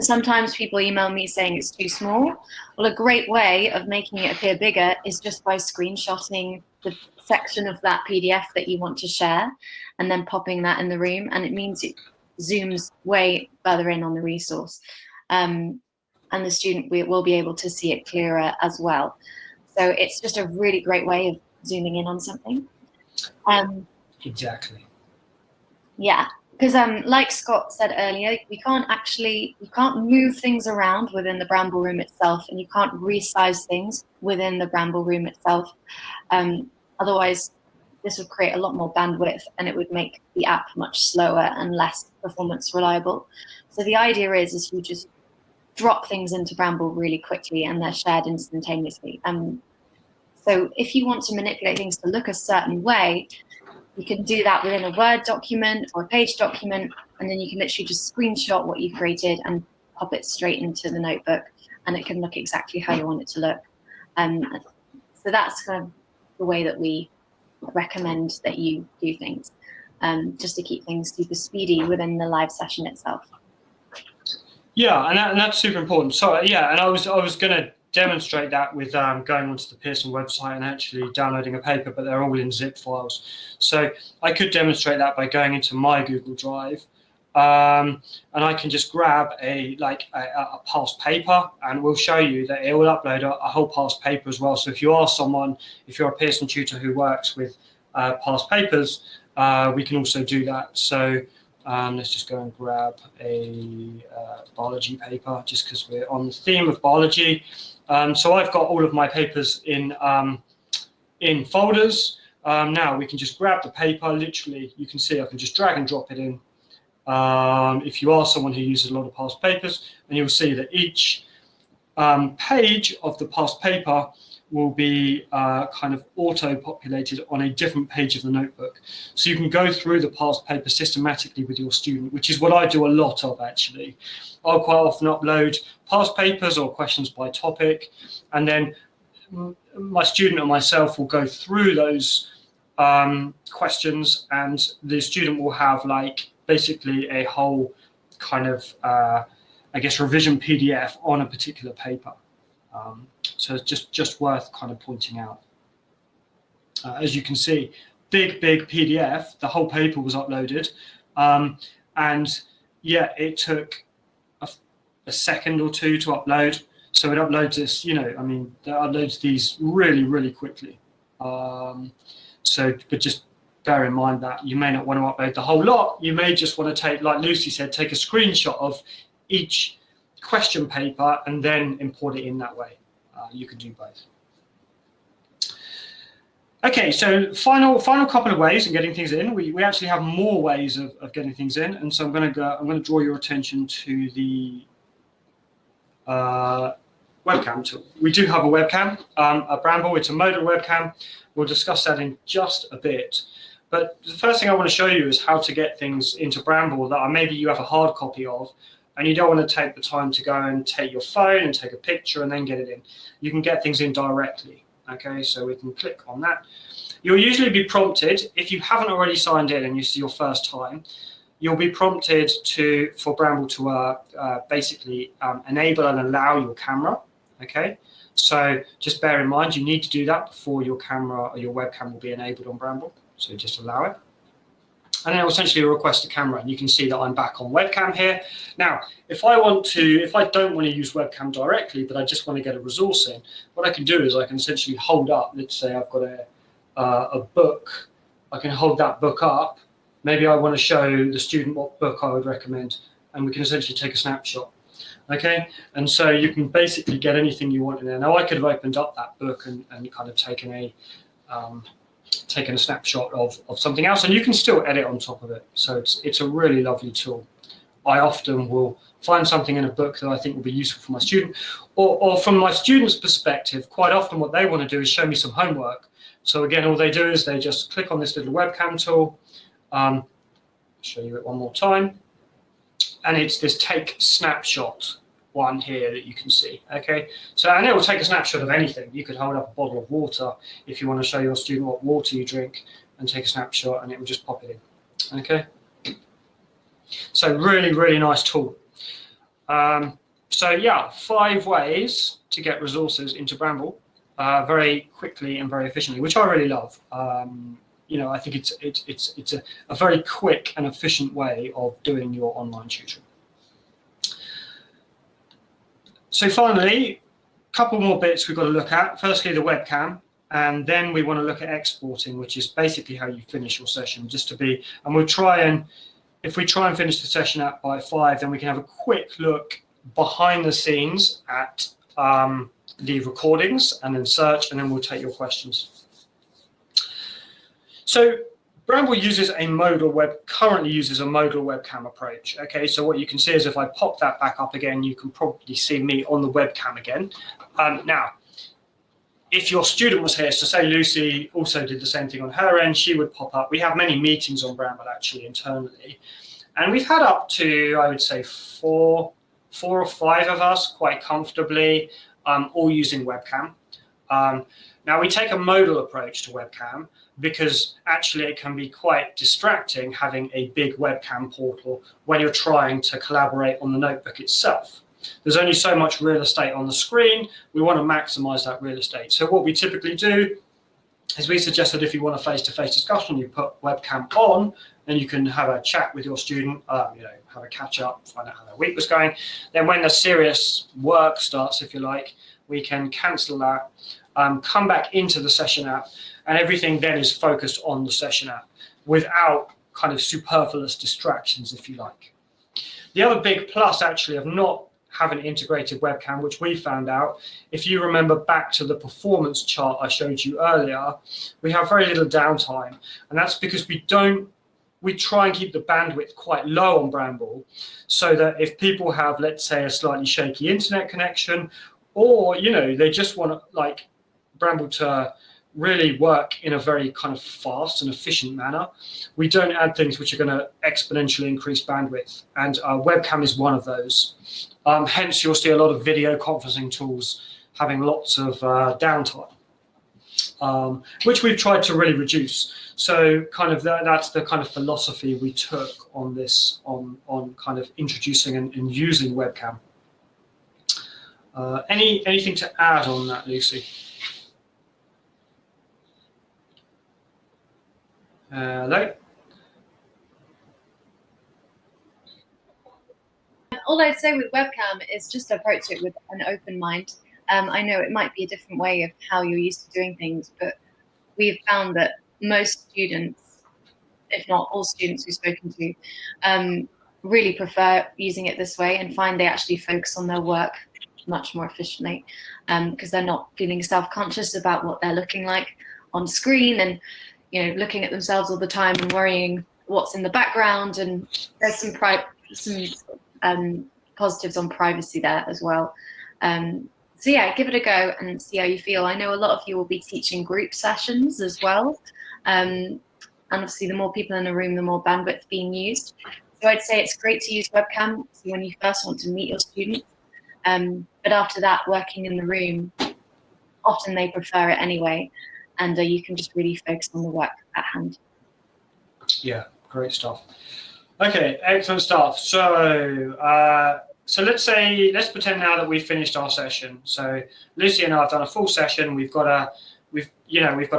A: sometimes people email me saying it's too small. Well, a great way of making it appear bigger is just by screenshotting the section of that PDF that you want to share and then popping that in the room. And it means it zooms way further in on the resource. And the student will be able to see it clearer as well. So it's just a really great way of zooming in on something.
B: Exactly.
A: Yeah. Because like Scott said earlier, you can't move things around within the Bramble room itself, and you can't resize things within the Bramble room itself. Otherwise, this would create a lot more bandwidth and it would make the app much slower and less performance reliable. So the idea is you just drop things into Bramble really quickly and they're shared instantaneously. So if you want to manipulate things to look a certain way, you can do that within a Word document or a page document, and then you can literally just screenshot what you created and pop it straight into the notebook, and it can look exactly how you want it to look. So that's kind of the way that we recommend that you do things, just to keep things super speedy within the live session itself.
B: Yeah, and that's super important. So yeah, and I was going to demonstrate that with going onto the Pearson website and actually downloading a paper, but they're all in zip files. So I could demonstrate that by going into my Google Drive, and I can just grab a past paper, and we'll show you that it will upload a whole past paper as well. So if you're a Pearson tutor who works with past papers, we can also do that. So let's just go and grab a biology paper, just because we're on the theme of biology. So I've got all of my papers in folders. Now we can just grab the paper. Literally, you can see I can just drag and drop it in. If you are someone who uses a lot of past papers, and you'll see that each page of the past paper will be kind of auto-populated on a different page of the notebook. So you can go through the past paper systematically with your student, which is what I do a lot of, actually. I'll quite often upload past papers or questions by topic, and then my student and myself will go through those questions, and the student will have basically a whole kind of, revision PDF on a particular paper. So it's just worth kind of pointing out. As you can see, big PDF, the whole paper was uploaded. And yeah, it took a second or two to upload. So it uploads this, it uploads these really, really quickly. But just bear in mind that you may not want to upload the whole lot. You may just want to take, like Lucy said, take a screenshot of each question paper and then import it in that way. You can do both. Okay, so final couple of ways of getting things in. We actually have more ways of getting things in, and so I'm going to draw your attention to the webcam tool. We do have a webcam at Bramble. It's a modal webcam. We'll discuss that in just a bit. But the first thing I want to show you is how to get things into Bramble that maybe you have a hard copy of, and you don't want to take the time to go and take your phone and take a picture and then get it in. You can get things in directly. Okay, so we can click on that. You'll usually be prompted, if you haven't already signed in and this is your first time, you'll be prompted for Bramble to basically enable and allow your camera. Okay, so just bear in mind you need to do that before your camera or your webcam will be enabled on Bramble. So just allow it. And then it will essentially request a camera, and you can see that I'm back on webcam here. Now, if I don't want to use webcam directly, but I just want to get a resource in, what I can do is I can essentially hold up, let's say I've got a book, I can hold that book up. Maybe I want to show the student what book I would recommend, and we can essentially take a snapshot. Okay, and so you can basically get anything you want in there. Now I could have opened up that book and kind of taken a snapshot of something else, and you can still edit on top of it. So it's a really lovely tool. I often will find something in a book that I think will be useful for my student, or from my student's perspective, quite often what they want to do is show me some homework. So again, all they do is they just click on this little webcam tool. Show you it one more time, and it's this take snapshot one here that you can see. Okay, so and it will take a snapshot of anything. You could hold up a bottle of water if you want to show your student what water you drink, and take a snapshot, and it will just pop it in. Okay, so really nice tool. So yeah, 5 ways to get resources into Bramble very quickly and very efficiently, which I really love. You know, I think it's a very quick and efficient way of doing your online tutoring. So finally, a couple more bits we've got to look at. Firstly, the webcam, and then we want to look at exporting, which is basically how you finish your session. And we'll try and, if we try and finish the session out by 5, then we can have a quick look behind the scenes at the recordings, and then search, and then we'll take your questions. So Bramble currently uses a modal webcam approach. Okay, so what you can see is if I pop that back up again, you can probably see me on the webcam again. Now, if your student was here, so say Lucy also did the same thing on her end, she would pop up. We have many meetings on Bramble actually internally, and we've had up to, I would say, four or five of us quite comfortably, all using webcam. Now we take a modal approach to webcam, because actually it can be quite distracting having a big webcam portal when you're trying to collaborate on the notebook itself. There's only so much real estate on the screen. We want to maximize that real estate. So what we typically do is we suggest that if you want a face-to-face discussion, you put webcam on, and you can have a chat with your student, you know, have a catch up, find out how their week was going. Then when the serious work starts, if you like, we can cancel that, come back into the session app, and everything then is focused on the session app without kind of superfluous distractions, if you like. The other big plus actually of not having an integrated webcam, which we found out, if you remember back to the performance chart I showed you earlier, we have very little downtime, and that's because we try and keep the bandwidth quite low on Bramble, so that if people have, let's say, a slightly shaky internet connection, or, you know, they just want like Bramble to really work in a very kind of fast and efficient manner, we don't add things which are going to exponentially increase bandwidth, and webcam is one of those. Hence, you'll see a lot of video conferencing tools having lots of downtime, which we've tried to really reduce. So kind of that's the kind of philosophy we took on this, on kind of introducing and using webcam. Anything to add on that, Lucy? Hello?
A: All I'd say with webcam is just approach it with an open mind. I know it might be a different way of how you're used to doing things, but we've found that most students, if not all students we've spoken to, really prefer using it this way and find they actually focus on their work much more efficiently, because they're not feeling self-conscious about what they're looking like on screen, and looking at themselves all the time and worrying what's in the background. And there's some positives on privacy there as well. So yeah, give it a go and see how you feel. I know a lot of you will be teaching group sessions as well. And obviously the more people in a room, the more bandwidth being used. So I'd say it's great to use webcam when you first want to meet your students. But after that, working in the room, often they prefer it anyway. And you can just really focus on the work at hand.
B: Yeah, great stuff. Okay, excellent stuff. So, let's pretend now that we've finished our session. So Lucy and I have done a full session. We've got a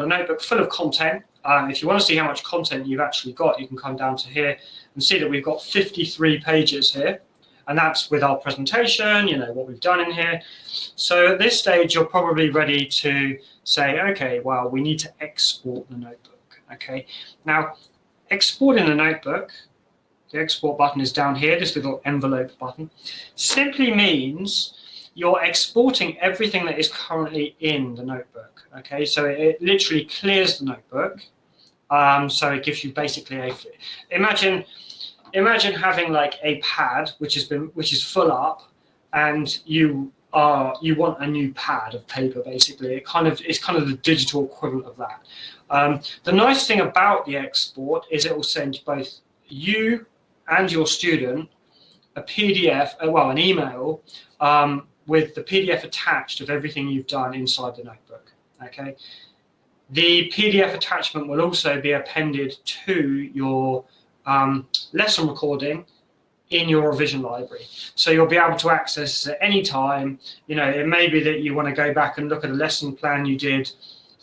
B: notebook full of content. If you want to see how much content you've actually got, you can come down to here and see that we've got 53 pages here. And that's with our presentation, what we've done in here. So at this stage, you're probably ready to say, okay, well, we need to export the notebook. Okay, now exporting the notebook, the export button is down here, this little envelope button, simply means you're exporting everything that is currently in the notebook. Okay, so it literally clears the notebook. So it gives you basically imagine having like a pad which is full up, and you want a new pad of paper. Basically, it's kind of the digital equivalent of that. The nice thing about the export is it will send both you and your student a PDF, an email with the PDF attached of everything you've done inside the notebook. Okay. The PDF attachment will also be appended to your lesson recording in your revision library. So you'll be able to access it at any time. It may be that you want to go back and look at a lesson plan you did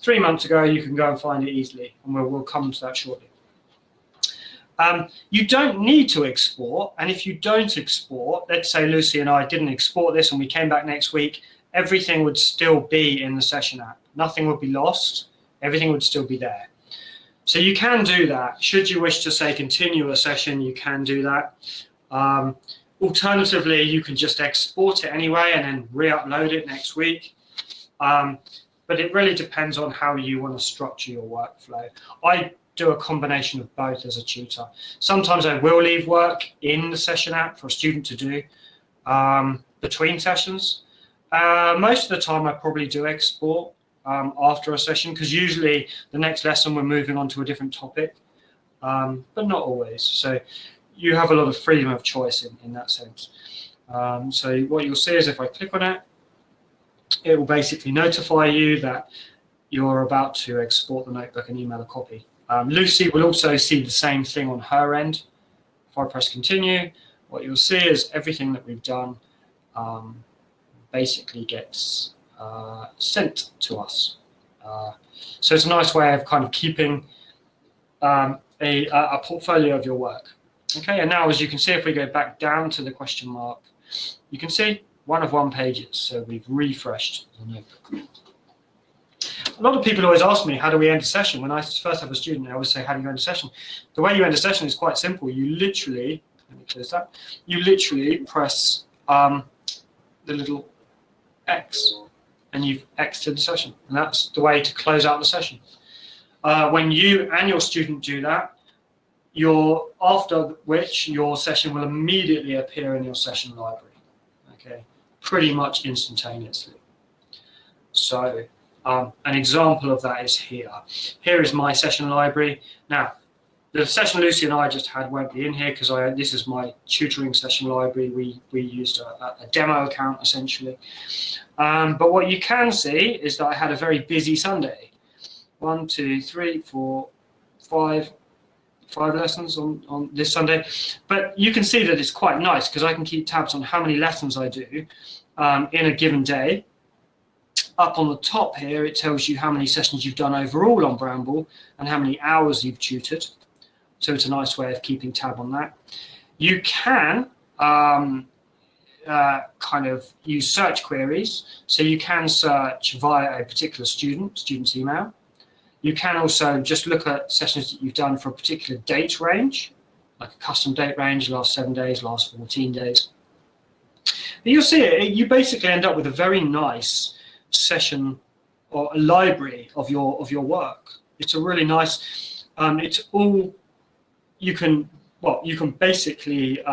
B: 3 months ago. You can go and find it easily, and we'll come to that shortly. You don't need to export, and if you don't export, let's say Lucy and I didn't export this and we came back next week, everything would still be in the session app. Nothing would be lost. Everything would still be there. So you can do that. Should you wish to, say, continue a session, you can do that. Alternatively, you can just export it anyway and then re-upload it next week. But it really depends on how you want to structure your workflow. I do a combination of both as a tutor. Sometimes I will leave work in the session app for a student to do between sessions. Most of the time I probably do export after a session, because usually the next lesson we're moving on to a different topic, but not always. So you have a lot of freedom of choice in that sense. So what you'll see is if I click on it, it will basically notify you that you're about to export the notebook and email a copy. Lucy will also see the same thing on her end. If I press continue, what you'll see is everything that we've done basically gets sent to us. So it's a nice way of kind of keeping a portfolio of your work. Okay, and now as you can see, if we go back down to the question mark, you can see 1 of 1 pages. So we've refreshed the notebook. A lot of people always ask me, how do we end a session? When I first have a student, I always say, how do you end a session? The way you end a session is quite simple. You literally, let me close that, you literally press the little X, and you've exited the session. And that's the way to close out the session. When you and your student do that, after which your session will immediately appear in your session library. Okay, pretty much instantaneously. So an example of that is here. Here is my session library. Now, the session Lucy and I just had won't be in here because this is my tutoring session library. We used a demo account essentially. But what you can see is that I had a very busy Sunday. 1, 2, 3, 4, 5 lessons on this Sunday. But you can see that it's quite nice because I can keep tabs on how many lessons I do in a given day. Up on the top here, it tells you how many sessions you've done overall on Bramble and how many hours you've tutored. So it's a nice way of keeping tab on that. You can kind of use search queries. So you can search via a particular student's email. You can also just look at sessions that you've done for a particular date range, like a custom date range, last 7 days, last 14 days. But you'll see you basically end up with a very nice session or a library of your work. It's a really nice, it's all, you can basically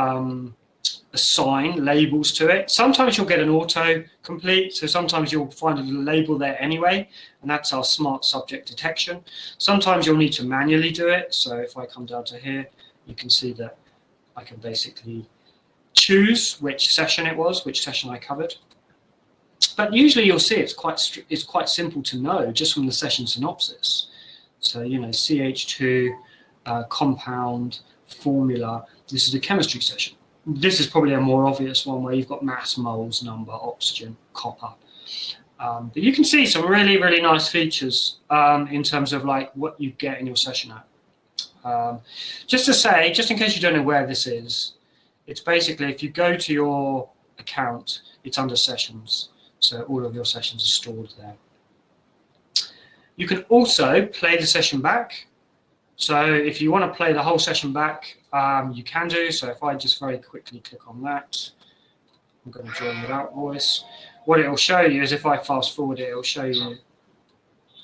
B: assign labels to it. Sometimes you'll get an auto-complete, so sometimes you'll find a little label there anyway, and that's our smart subject detection. Sometimes you'll need to manually do it, so if I come down to here, you can see that I can basically choose which session it was, which session I covered. But usually you'll see it's quite simple to know just from the session synopsis. So, you know, CH2, compound, formula, this is a chemistry session. This is probably a more obvious one where you've got mass, moles, number, oxygen, copper. But you can see some really, really nice features in terms of like what you get in your session app. Just to say, just in case you don't know where this is, it's basically if you go to your account, it's under sessions. So all of your sessions are stored there. You can also play the session back. So if you want to play the whole session back, you can do. So if I just very quickly click on that, I'm going to join without voice. What it will show you is if I fast forward it, it will show you.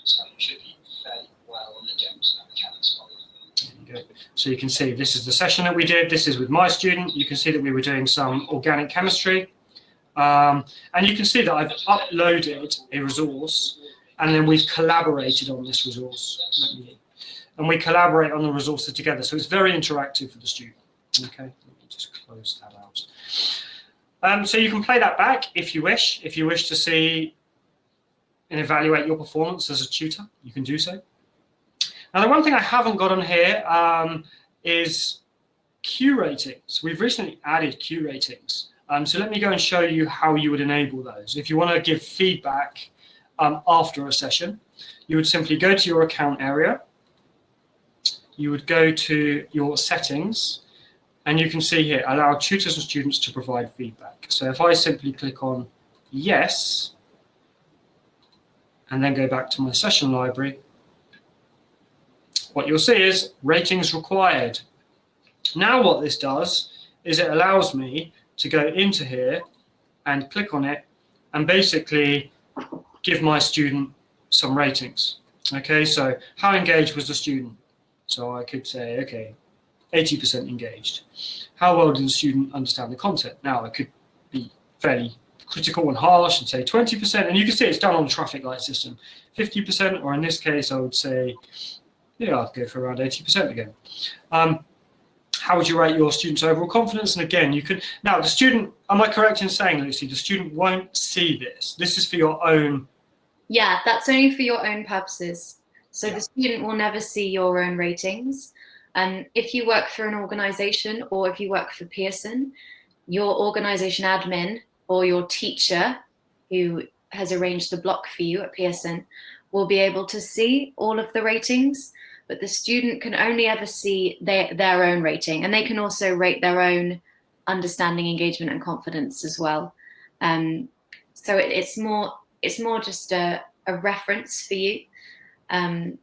B: So it should be fairly well on the gems and mechanics. There you go. So you can see this is the session that we did. This is with my student. You can see that we were doing some organic chemistry. And you can see that I've uploaded a resource and then we've collaborated on this resource. And we collaborate on the resources together. So it's very interactive for the student. Okay, let me just close that out. So you can play that back if you wish. If you wish to see and evaluate your performance as a tutor, you can do so. Now, the one thing I haven't got on here is Q ratings. We've recently added Q ratings. So let me go and show you how you would enable those. If you want to give feedback after a session, you would simply go to your account area. You would go to your settings, and you can see here, allow tutors and students to provide feedback. So if I simply click on yes, and then go back to my session library, what you'll see is ratings required. Now what this does is it allows me to go into here and click on it and basically give my student some ratings. Okay, so how engaged was the student? So I could say, okay, 80% engaged. How well did the student understand the content? Now I could be fairly critical and harsh and say 20%, and you can see it's done on the traffic light system. 50%, or in this case, I would say, yeah, I'd go for around 80% again. How would you rate your student's overall confidence? And again, you could, now the student, am I correct in saying, Lucy, the student won't see this. This is for your own.
A: Yeah, that's only for your own purposes. So the student will never see your own ratings. If you work for an organization or if you work for Pearson, your organization admin or your teacher who has arranged the block for you at Pearson will be able to see all of the ratings, but the student can only ever see their own rating, and they can also rate their own understanding, engagement, and confidence as well. So it's more just a reference for you to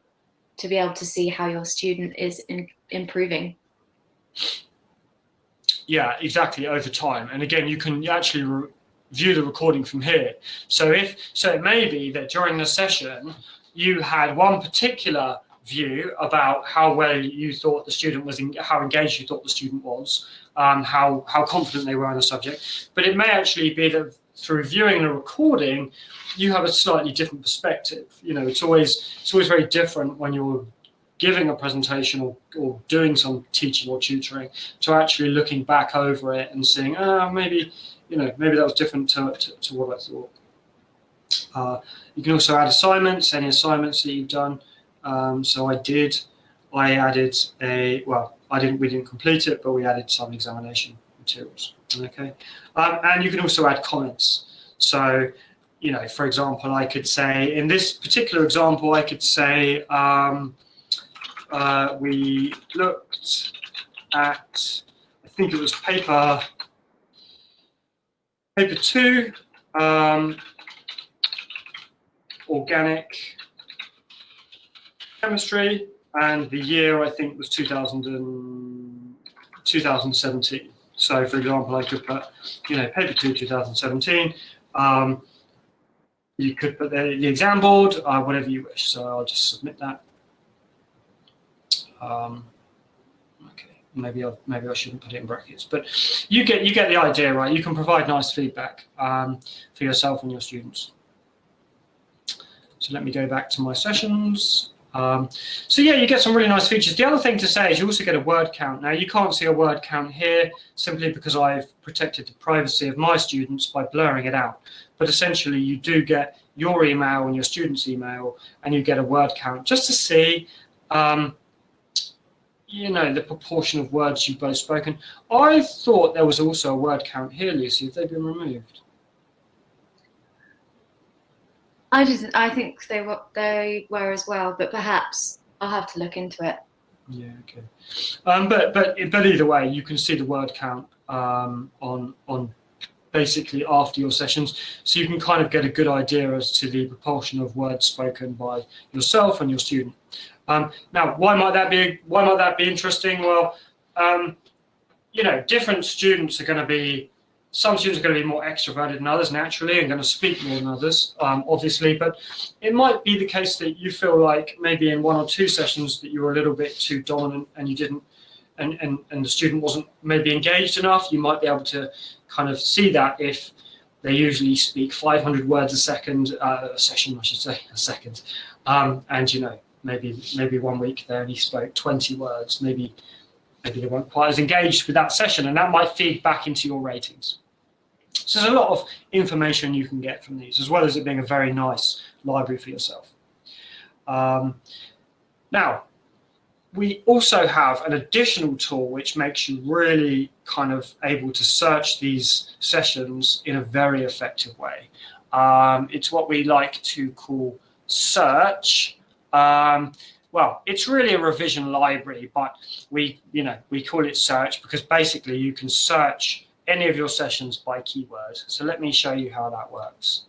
A: be able to see how your student is improving.
B: Yeah, exactly, over time. And again, you can actually view the recording from here. So it may be that during the session, you had one particular view about how well you thought the student was, how engaged you thought the student was, how confident they were on the subject. But it may actually be that through viewing the recording, you have a slightly different perspective. You know, it's always very different when you're giving a presentation or doing some teaching or tutoring to actually looking back over it and saying, maybe that was different to what I thought. You can also add assignments, any assignments that you've done. So we didn't complete it, but we added some examination materials. Okay, and you can also add comments. So, for example, I could say, in this particular example, I could say, we looked at, I think it was paper 2, organic chemistry, and the year I think was 2017. So, for example, I could put, paper 2, 2017. You could put the exam board, whatever you wish. So I'll just submit that. Okay. maybe I shouldn't put it in brackets, but you get the idea, right? You can provide nice feedback for yourself and your students. So let me go back to my sessions. So yeah, you get some really nice features. The other thing to say is you also get a word count. Now you can't see a word count here simply because I've protected the privacy of my students by blurring it out. But essentially you do get your email and your student's email, and you get a word count just to see, you know, the proportion of words you've both spoken. I thought there was also a word count here, Lucy. Have they been removed?
A: I think they were as well, but perhaps I'll have to look into it.
B: Yeah, okay. But either way, you can see the word count on basically after your sessions, so you can kind of get a good idea as to the proportion of words spoken by yourself and your student. Now, why might that be interesting? Well, you know, different students are going to be. Some students are going to be more extroverted than others naturally and going to speak more than others, obviously, but it might be the case that you feel like maybe in 1 or 2 sessions that you were a little bit too dominant and you didn't, and the student wasn't maybe engaged enough. You might be able to kind of see that if they usually speak 500 words a second, a session, I should say, a second, and you know, maybe 1 week they only spoke 20 words, maybe they weren't quite as engaged with that session, and that might feed back into your ratings. So there's a lot of information you can get from these, as well as it being a very nice library for yourself. Now, we also have an additional tool which makes you really kind of able to search these sessions in a very effective way. It's what we like to call search. Well, it's really a revision library, but we call it search because basically you can search any of your sessions by keyword. So let me show you how that works.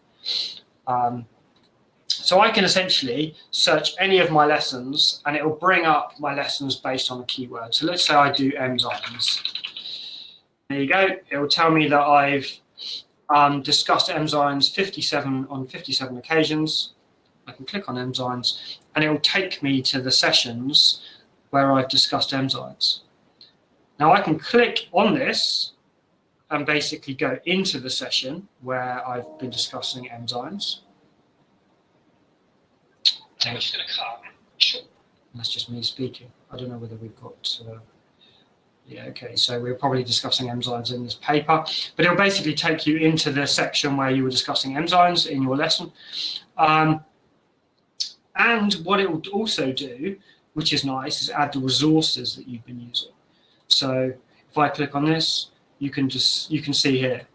B: So I can essentially search any of my lessons and it will bring up my lessons based on a keyword. So let's say I do enzymes. There you go. It will tell me that I've discussed enzymes 57 on 57 occasions. I can click on enzymes and it will take me to the sessions where I've discussed enzymes. Now I can click on this and basically go into the session where I've been discussing enzymes. I'm just going to cut. Sure. That's just me speaking. I don't know whether we've got... yeah, okay, so we're probably discussing enzymes in this paper, but it'll basically take you into the section where you were discussing enzymes in your lesson. And what it will also do, which is nice, is add the resources that you've been using. So if I click on this, you can see here,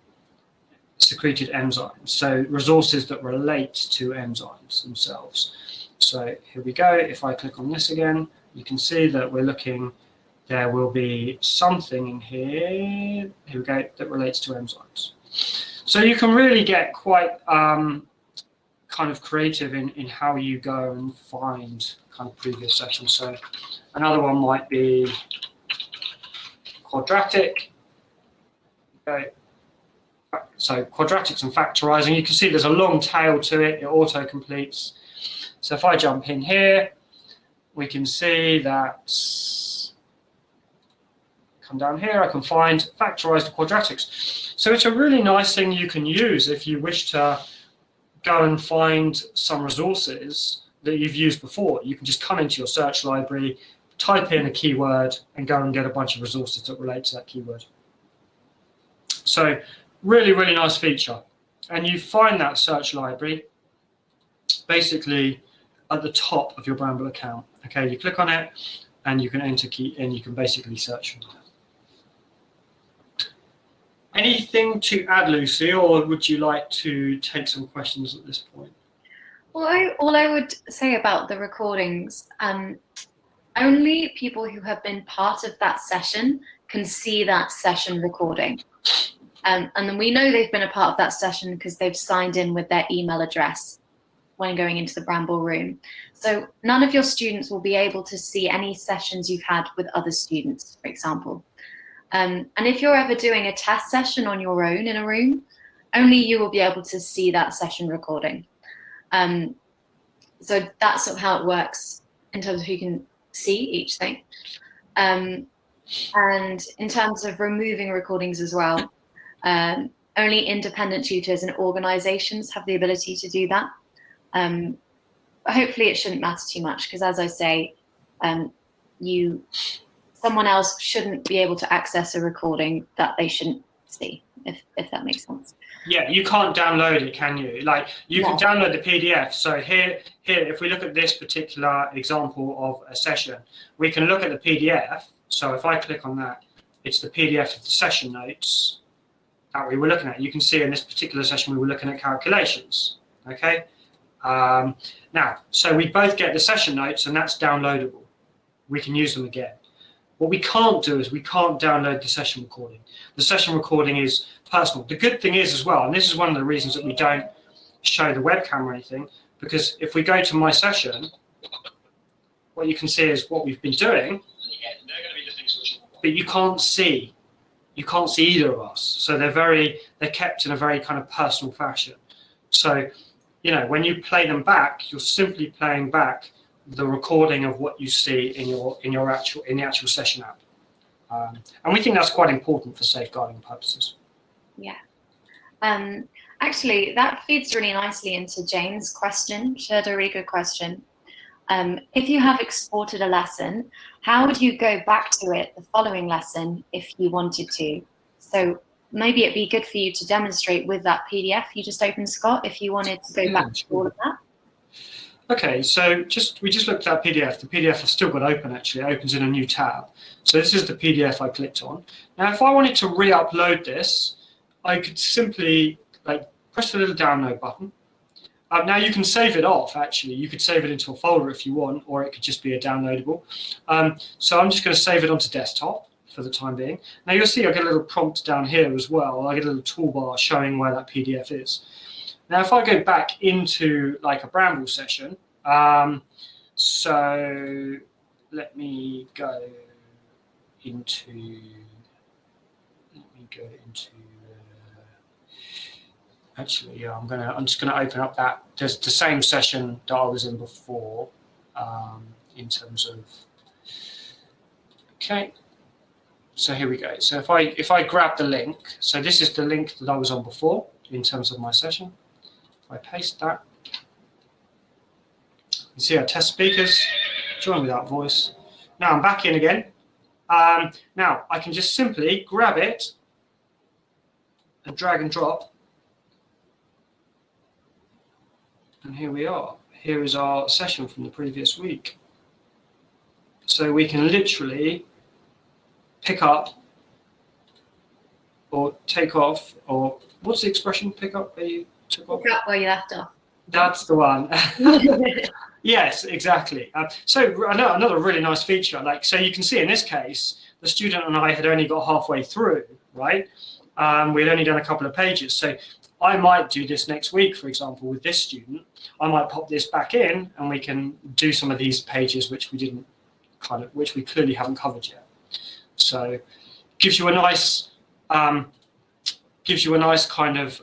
B: secreted enzymes. So resources that relate to enzymes themselves. So here we go. If I click on this again, you can see that we're looking, there will be something in here, here we go, that relates to enzymes. So you can really get quite kind of creative in how you go and find kind of previous sessions. So another one might be quadratic. Okay. So quadratics and factorizing, you can see there's a long tail to it, it auto-completes. So if I jump in here, we can see that, come down here, I can find factorized quadratics. So it's a really nice thing you can use if you wish to go and find some resources that you've used before. You can just come into your search library, type in a keyword, and go and get a bunch of resources that relate to that keyword. So really, really nice feature. And you find that search library basically at the top of your Bramble account. Okay, you click on it and you can enter key and you can basically search from there. Anything to add, Lucy, or would you like to take some questions at this point?
A: Well, all I would say about the recordings, only people who have been part of that session can see that session recording. And then we know they've been a part of that session because they've signed in with their email address when going into the Bramble room. So none of your students will be able to see any sessions you've had with other students, for example. And if you're ever doing a test session on your own in a room, only you will be able to see that session recording. So that's sort of how it works in terms of who can see each thing. And in terms of removing recordings as well, only independent tutors and organizations have the ability to do that. Hopefully it shouldn't matter too much, because as I say, someone else shouldn't be able to access a recording that they shouldn't see, if that makes sense.
B: Yeah, you can't download it, can you? Like, you can download the PDF. So here, if we look at this particular example of a session, we can look at the PDF. So if I click on that, it's the PDF of the session notes that we were looking at. You can see in this particular session we were looking at calculations. Okay. Now, so we both get the session notes, and that's downloadable. We can use them again. What we can't do is we can't download the session recording. The session recording is personal. The good thing is as well, and this is one of the reasons that we don't show the webcam or anything, because if we go to my session, what you can see is what we've been doing, but you can't see either of us. So they're kept in a very kind of personal fashion. So, you know, when you play them back, you're simply playing back the recording of what you see in the actual session app, and we think that's quite important for safeguarding purposes.
A: Yeah. Actually, that feeds really nicely into Jane's question. She had a really good question. If you have exported a lesson, how would you go back to it the following lesson if you wanted to? So maybe it'd be good for you to demonstrate with that PDF you just opened, Scott, if you wanted to go back to all of that.
B: Okay, so we just looked at PDF. The PDF I've still got open, actually. It opens in a new tab. So this is the PDF I clicked on. Now, if I wanted to re-upload this, I could simply press the little download button. Now you can save it off, actually. You could save it into a folder if you want, or it could just be a downloadable. So I'm just going to save it onto desktop for the time being. Now you'll see I get a little prompt down here as well. I get a little toolbar showing where that PDF is. Now, if I go back into like a Bramble session, so let me go into, actually, yeah, I'm just gonna open up that, just the same session that I was in before, in terms of, okay. So here we go. So if I grab the link, so this is the link that I was on before in terms of my session. I paste that. You see our test speakers, join without voice. Now I'm back in again. Now I can just simply grab it and drag and drop. And here we are. Here is our session from the previous week. So we can literally pick up or take off, or what's the expression, pick up where you took off?
A: Pick up where you left off.
B: That's the one. Yes, exactly. So another really nice feature, so you can see in this case, the student and I had only got halfway through, right? We'd only done a couple of pages. So I might do this next week, for example, with this student. I might pop this back in and we can do some of these pages which we clearly haven't covered yet. So gives you a nice kind of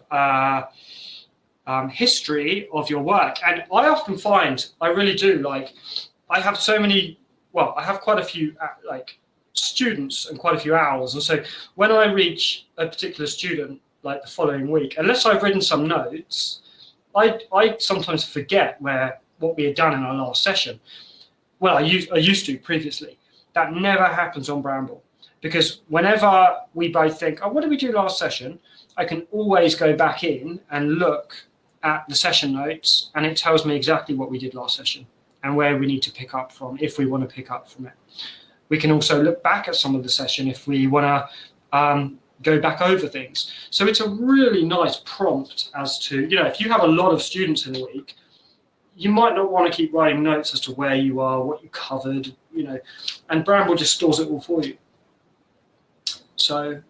B: history of your work. And I often find, I really do, I have so many, I have quite a few students and quite a few hours. And so when I reach a particular student, the following week, unless I've written some notes, I sometimes forget what we had done in our last session. Well, I used to previously. That never happens on Bramble, because whenever we both think, oh, what did we do last session? I can always go back in and look at the session notes, and it tells me exactly what we did last session and where we need to pick up from if we want to pick up from it. We can also look back at some of the session if we want to go back over things. So it's a really nice prompt as to, if you have a lot of students in a week, you might not want to keep writing notes as to where you are, what you covered, and Bramble just stores it all for you. So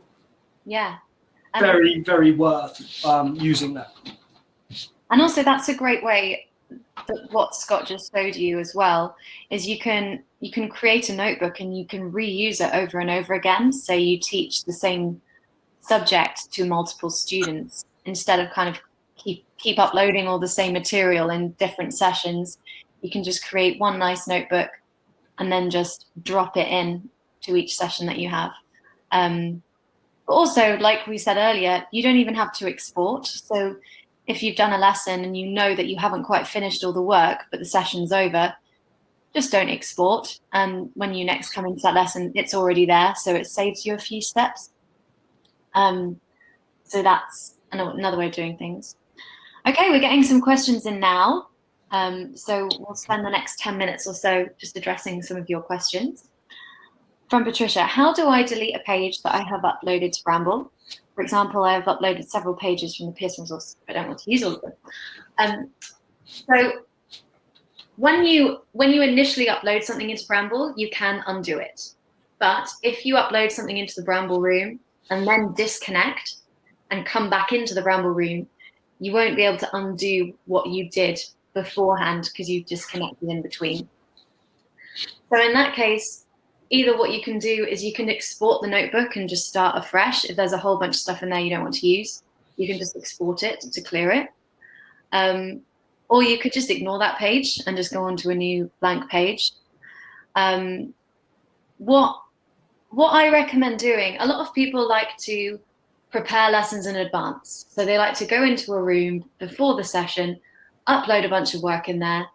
A: yeah,
B: very, very worth using that.
A: And also that's a great way, that what Scott just showed you as well, is you can create a notebook and you can reuse it over and over again. So you teach the same subject to multiple students instead of kind of keep uploading all the same material in different sessions. You can just create one nice notebook and then just drop it in to each session that you have. But also, like we said earlier, you don't even have to export. So if you've done a lesson and you know that you haven't quite finished all the work, but the session's over, just don't export. And when you next come into that lesson, it's already there. So it saves you a few steps. So that's another way of doing things. Okay, we're getting some questions in now. So we'll spend the next 10 minutes or so just addressing some of your questions. From Patricia, how do I delete a page that I have uploaded to Bramble? For example, I have uploaded several pages from the Pearson resource. I don't want to use all of them. So when you initially upload something into Bramble, you can undo it. But if you upload something into the Bramble room and then disconnect and come back into the Bramble room, you won't be able to undo what you did beforehand because you disconnected in between. So in that case, either what you can do is you can export the notebook and just start afresh. If there's a whole bunch of stuff in there you don't want to use, you can just export it to clear it. Or you could just ignore that page and just go on to a new blank page. What I recommend doing, a lot of people like to prepare lessons in advance. So they like to go into a room before the session, upload a bunch of work in there,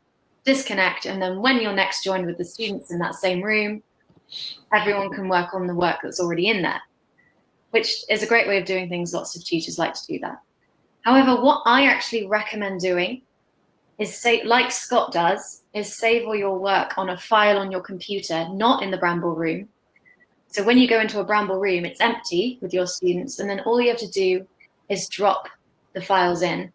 A: disconnect, and then when you're next joined with the students in that same room, everyone can work on the work that's already in there, which is a great way of doing things. Lots of tutors like to do that. However, what I actually recommend doing is, like Scott does, is save all your work on a file on your computer, not in the Bramble room. So when you go into a Bramble room, it's empty with your students, and then all you have to do is drop the files in,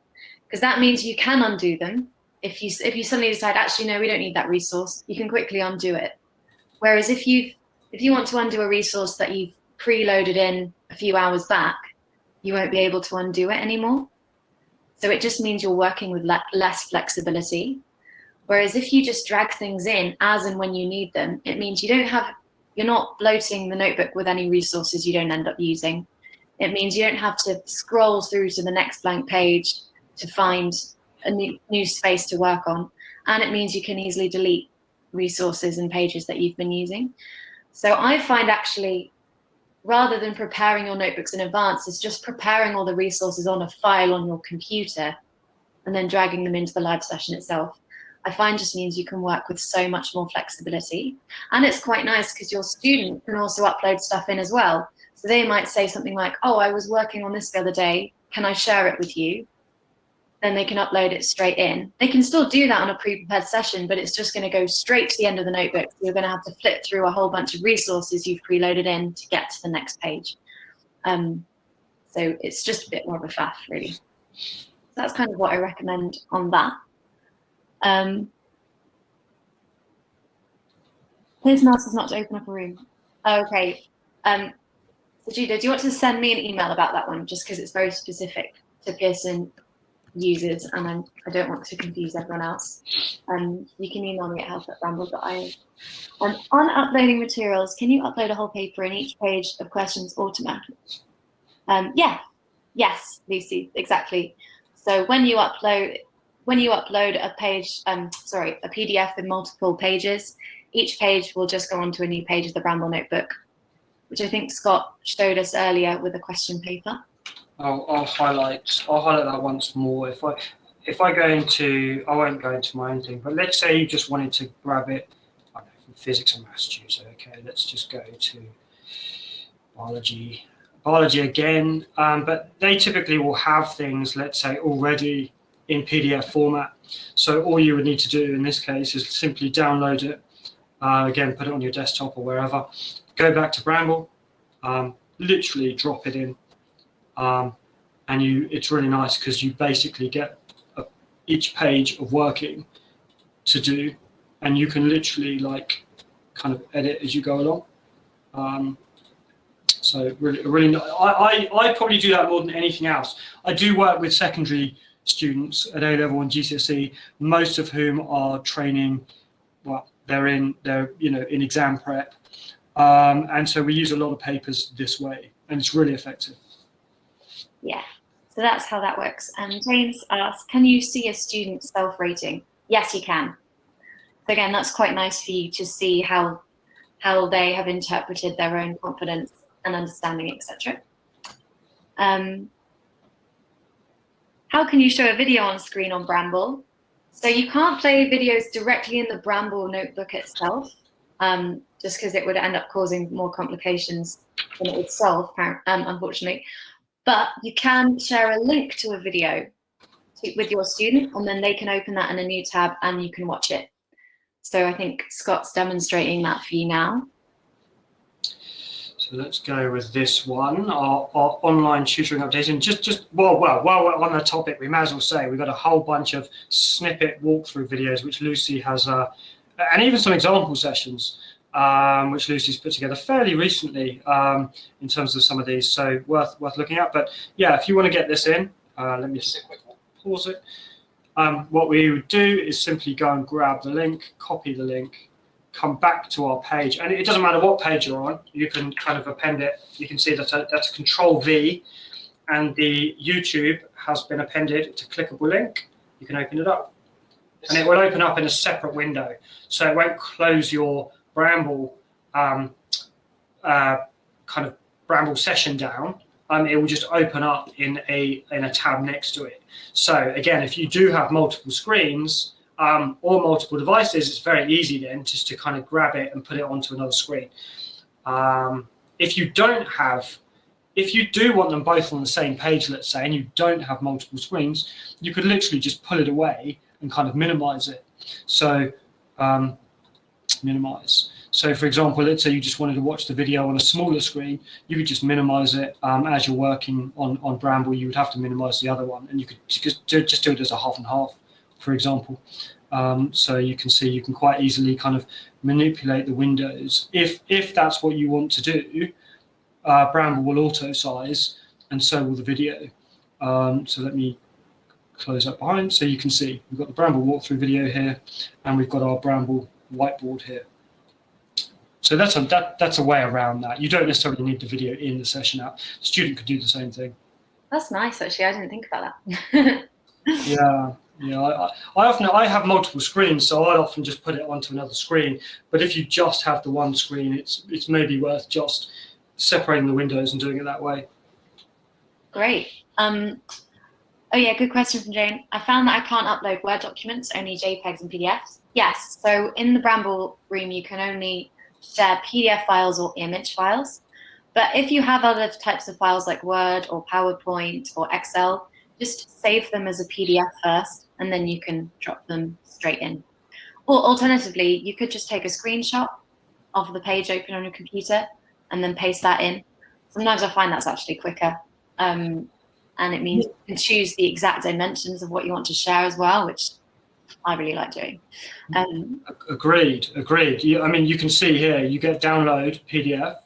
A: because that means you can undo them. If you suddenly decide, actually, no, we don't need that resource, you can quickly undo it. Whereas if you want to undo a resource that you've preloaded in a few hours back, you won't be able to undo it anymore. So it just means you're working with less flexibility. Whereas if you just drag things in as and when you need them, it means you're not bloating the notebook with any resources you don't end up using. It means you don't have to scroll through to the next blank page to find a new space to work on. And it means you can easily delete resources and pages that you've been using. So I find actually, rather than preparing your notebooks in advance, is just preparing all the resources on a file on your computer and then dragging them into the live session itself. I find just means you can work with so much more flexibility. And it's quite nice because your student can also upload stuff in as well. So they might say something like, oh, I was working on this the other day, can I share it with you? Then they can upload it straight in. They can still do that on a pre-prepared session, but it's just going to go straight to the end of the notebook. So you're going to have to flip through a whole bunch of resources you've preloaded in to get to the next page. So it's just a bit more of a faff, really. So that's kind of what I recommend on that. Pearson asks us not to open up a room. Okay. So Judah, do you want to send me an email about that one? Just because it's very specific to Pearson users, and I don't want to confuse everyone else. You can email me at help@bramble.io. On uploading materials, can you upload a whole paper in each page of questions automatically? Yes, Lucy, exactly. So when you upload a page, a PDF with multiple pages, each page will just go onto a new page of the Bramble notebook, which I think Scott showed us earlier with a question paper.
B: I'll highlight that once more. If I go into, I won't go into my own thing, but let's say you just wanted to grab it, I don't know, from physics and maths tutor. Okay, let's just go to biology again. But they typically will have things, let's say, already in PDF format. So all you would need to do in this case is simply download it. Again, put it on your desktop or wherever. Go back to Bramble, literally drop it in. And it's really nice because you basically get each page of working to do, and you can literally kind of edit as you go along. So really, I probably do that more than anything else. I do work with secondary students at A-level and GCSE, most of whom are training. Well, they're in exam prep, and so we use a lot of papers this way, and it's really effective.
A: Yeah, so that's how that works. And James asks, can you see a student's self-rating? Yes, you can. So again, that's quite nice for you to see how how they have interpreted their own confidence and understanding, etc. How can you show a video on screen on Bramble? So you can't play videos directly in the Bramble notebook itself, just because it would end up causing more complications than it would solve, unfortunately. But you can share a link to a video with your student, and then they can open that in a new tab and you can watch it. So I think Scott's demonstrating that for you now.
B: So let's go with this one, our online tutoring update. And while we're on the topic, we may as well say we've got a whole bunch of snippet walkthrough videos, which Lucy has, and even some example sessions, which Lucy's put together fairly recently in terms of some of these. So worth looking at. But yeah, if you want to get this in, let me just pause it. What we would do is simply go and grab the link, copy the link, come back to our page, and it doesn't matter what page you're on, you can kind of append it. You can see that that's Control V, and the YouTube has been appended to clickable link. You can open it up, and it will open up in a separate window, so it won't close your Bramble kind of Bramble session down. It will just open up in a tab next to it. So again, if you do have multiple screens or multiple devices, it's very easy then just to kind of grab it and put it onto another screen. If you do want them both on the same page, let's say, and you don't have multiple screens, you could literally just pull it away and kind of minimize it. So minimize. So for example, let's say you just wanted to watch the video on a smaller screen, you could just minimize it. As you're working on Bramble, you would have to minimize the other one, and you could just do it as a half and half, for example. So you can see you can quite easily kind of manipulate the windows. If that's what you want to do, Bramble will auto size, and so will the video. So let me close that behind. So you can see we've got the Bramble walkthrough video here, and we've got our Bramble whiteboard here. So that's a way around that. You don't necessarily need the video in the session app. The student could do the same thing.
A: That's nice, actually. I didn't think about that.
B: Yeah. I have multiple screens, so I often just put it onto another screen. But if you just have the one screen, it's maybe worth just separating the windows and doing it that way.
A: Great. Oh yeah, good question from Jane. I found that I can't upload Word documents, only JPEGs and PDFs. Yes, so in the Bramble room, you can only share PDF files or image files. But if you have other types of files like Word or PowerPoint or Excel, just save them as a PDF first, and then you can drop them straight in. Or alternatively, you could just take a screenshot of the page open on your computer and then paste that in. Sometimes I find that's actually quicker. And it means you can choose the exact dimensions of what you want to share as well, which I really like doing.
B: Agreed. I mean, you can see here, you get download PDF,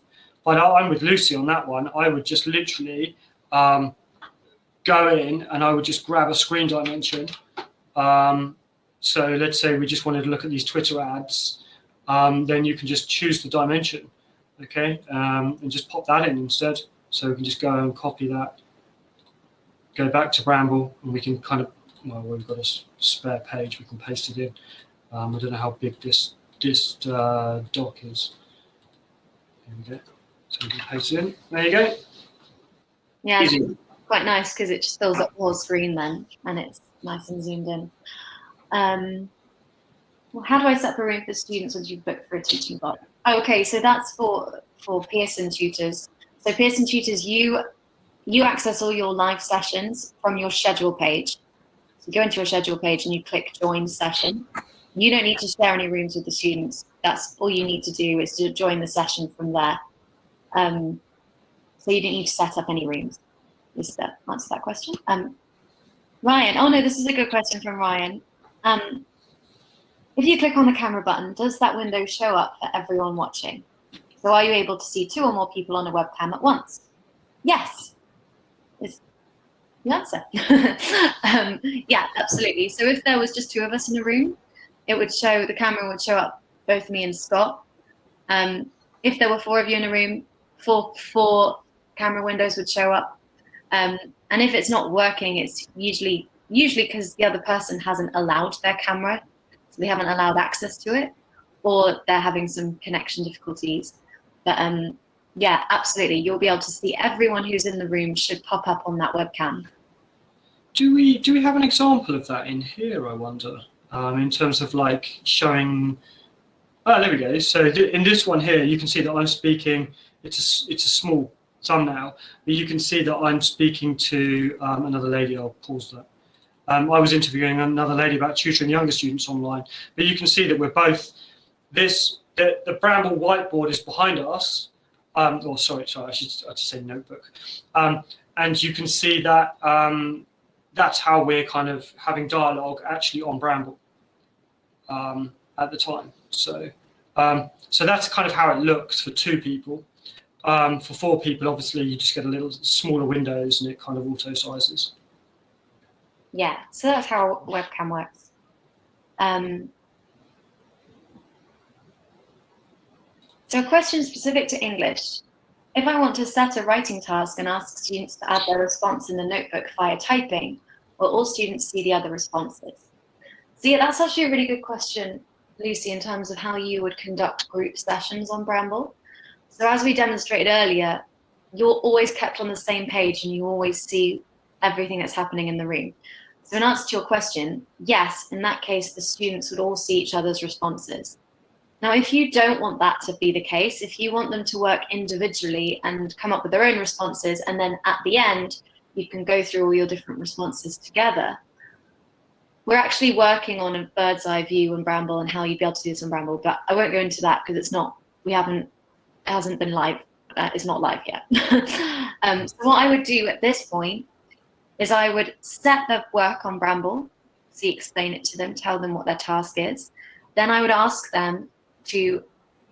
B: but I'm with Lucy on that one. I would just literally go in and I would just grab a screen dimension. So let's say we just wanted to look at these Twitter ads, then you can just choose the dimension, okay, and just pop that in instead. So we can just go and copy that, go back to Bramble, and we can kind of, well, we've got a spare page, we can paste it in. I don't know how big this doc is. Here we go. So we can paste it in. There you go.
A: Yeah,
B: easy.
A: it's quite nice because it just fills up the whole screen then, and it's nice and zoomed in. Well, how do I set up a room for students once you've booked for a teaching block? Oh, okay, so that's for Pearson tutors. So Pearson tutors, you access all your live sessions from your schedule page. So you go into your schedule page and you click join session. You don't need to share any rooms with the students. That's all you need to do is to join the session from there. So you don't need to set up any rooms. Does that answer that question? Ryan, oh no, this is a good question from Ryan. If you click on the camera button, does that window show up for everyone watching? So are you able to see 2 or more people on a webcam at once? Yes, is the answer. Yeah, absolutely. So if there was just 2 of us in a room, it would show, the camera would show up both me and Scott. If there were 4 of you in a room, four camera windows would show up. And if it's not working, it's usually because the other person hasn't allowed their camera, so they haven't allowed access to it, or they're having some connection difficulties. But yeah, absolutely. You'll be able to see everyone who's in the room should pop up on that webcam.
B: Do we have an example of that in here, I wonder, in terms of like showing? Oh, there we go. So in this one here, you can see that I'm speaking. It's a small thumbnail, but you can see that I'm speaking to another lady. I'll pause that. I was interviewing another lady about tutoring younger students online, but you can see that we're both the Bramble whiteboard is behind us. Sorry, I should say notebook. And you can see that that's how we're kind of having dialogue actually on Bramble at the time. So that's kind of how it looks for 2 people. For 4 people, obviously, you just get a little smaller windows and it kind of auto sizes.
A: Yeah, so that's how webcam works. So a question specific to English. If I want to set a writing task and ask students to add their response in the notebook via typing, will all students see the other responses? So yeah, that's actually a really good question, Lucy, in terms of how you would conduct group sessions on Bramble. So as we demonstrated earlier, you're always kept on the same page and you always see everything that's happening in the room. So in answer to your question, yes, in that case, the students would all see each other's responses. Now, if you don't want that to be the case, if you want them to work individually and come up with their own responses, and then at the end, you can go through all your different responses together. We're actually working on a bird's eye view on Bramble and how you'd be able to do this on Bramble, but I won't go into that because it hasn't been live, it's not live yet. So what I would do at this point is I would set the work on Bramble, explain it to them, tell them what their task is. Then I would ask them to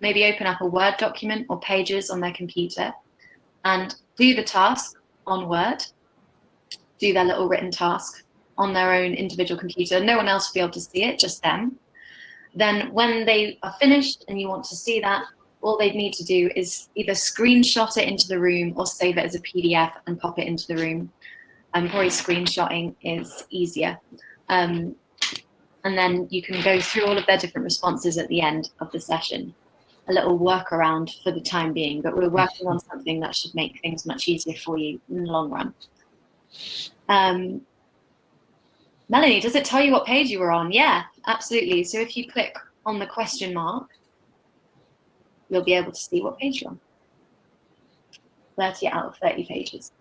A: maybe open up a Word document or Pages on their computer and do the task on Word, do their little written task on their own individual computer. No one else will be able to see it, just them. Then when they are finished and you want to see that, all they'd need to do is either screenshot it into the room or save it as a PDF and pop it into the room. Probably screenshotting is easier. And then you can go through all of their different responses at the end of the session. A little workaround for the time being, but we're working on something that should make things much easier for you in the long run. Melanie, does it tell you what page you were on? Yeah, absolutely. So if you click on the question mark, you'll be able to see what page you're on. 30 out of 30 pages.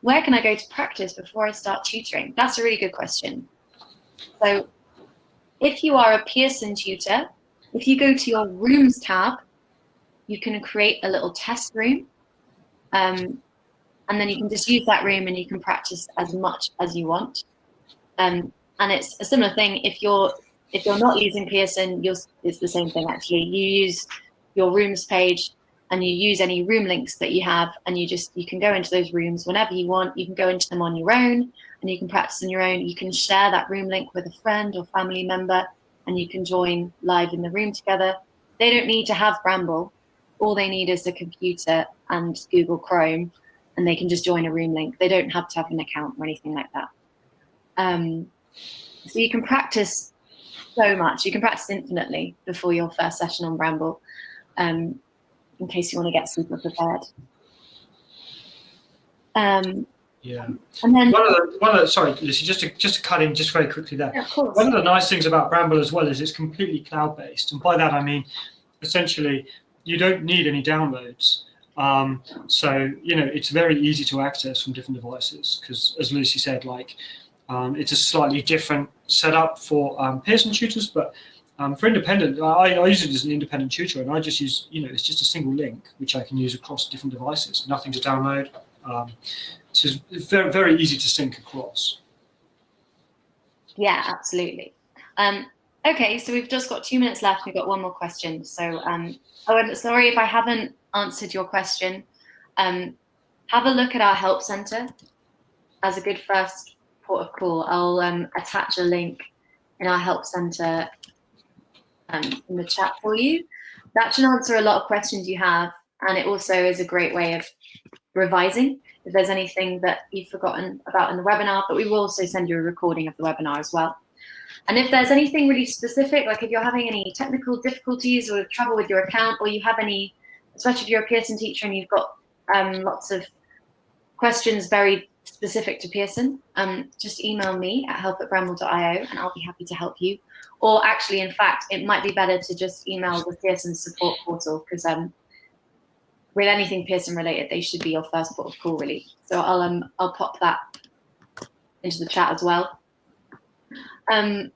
A: Where can I go to practice before I start tutoring? That's a really good question. So if you are a Pearson tutor, if you go to your Rooms tab, you can create a little test room. And then you can just use that room and you can practice as much as you want. And it's a similar thing. If you're not using Pearson, it's the same thing actually. You use your Rooms page and you use any room links that you have, and you can go into those rooms whenever you want. You can go into them on your own, and you can practice on your own. You can share that room link with a friend or family member, and you can join live in the room together. They don't need to have Bramble. All they need is a computer and Google Chrome, and they can just join a room link. They don't have to have an account or anything like that. So you can practice so much. You can practice infinitely before your first session on Bramble. In case you want to get super prepared.
B: Yeah.
A: And then
B: sorry, Lucy, just to cut in just very quickly there.
A: Yeah, of course.
B: One of the nice things about Bramble as well is it's completely cloud-based, and by that I mean essentially you don't need any downloads. So it's very easy to access from different devices because, as Lucy said, it's a slightly different setup for Pearson tutors, but for independent, I use it as an independent tutor, and I just use, it's just a single link which I can use across different devices. Nothing to download. So it's very, very easy to sync across.
A: Yeah, absolutely. Okay, so we've just got 2 minutes left. We've got one more question. So, sorry if I haven't answered your question. Have a look at our help center as a good first port of call. I'll attach a link in our help center in the chat for you. That should answer a lot of questions you have, and it also is a great way of revising if there's anything that you've forgotten about in the webinar, but we will also send you a recording of the webinar as well. And if there's anything really specific, like if you're having any technical difficulties or trouble with your account, or you have any, especially if you're a Pearson teacher and you've got lots of questions very specific to Pearson, just email me at help@bramble.io and I'll be happy to help you. Or actually, in fact, it might be better to just email the Pearson support portal, because with anything Pearson related, they should be your first port of call, really. So I'll pop that into the chat as well. And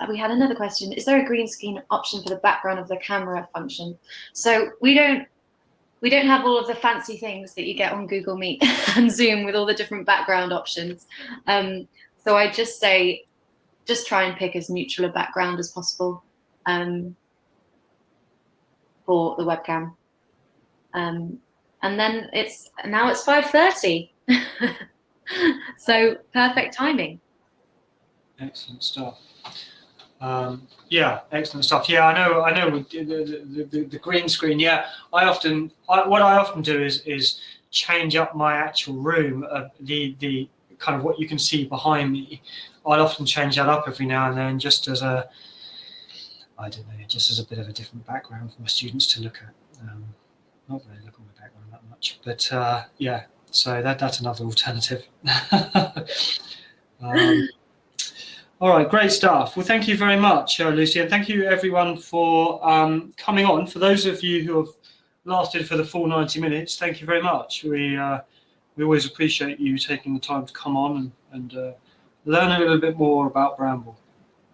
A: we had another question. Is there a green screen option for the background of the camera function? So we don't have all of the fancy things that you get on Google Meet and Zoom with all the different background options. So I just say, just try and pick as neutral a background as possible for the webcam. And then now it's 5:30. So perfect timing.
B: Excellent stuff. Yeah, excellent stuff. Yeah, I know. The green screen. Yeah, what I often do is change up my actual room. The kind of what you can see behind me. I'll often change that up every now and then, just as a bit of a different background for my students to look at. Not really look at my background that much, but yeah. So that's another alternative. All right, great stuff. Well, thank you very much, Lucy, and thank you everyone for coming on. For those of you who have lasted for the full 90 minutes, thank you very much. We always appreciate you taking the time to come on and learn a little bit more about Bramble.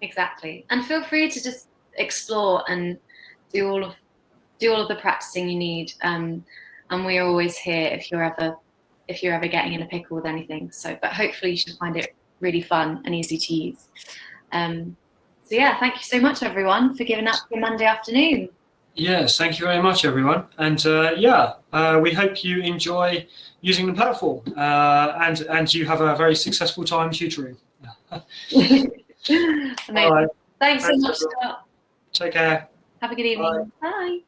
A: Exactly, and feel free to just explore and do all of the practicing you need. And we are always here if you're ever getting in a pickle with anything. So, but hopefully you should find it really fun and easy to use. So yeah, thank you so much everyone for giving up your Monday afternoon.
B: Yes, thank you very much everyone, and we hope you enjoy using the platform and you have a very successful time tutoring.
A: Amazing.
B: All right.
A: Thanks so much, Scott.
B: Take care.
A: Have a good evening. Bye.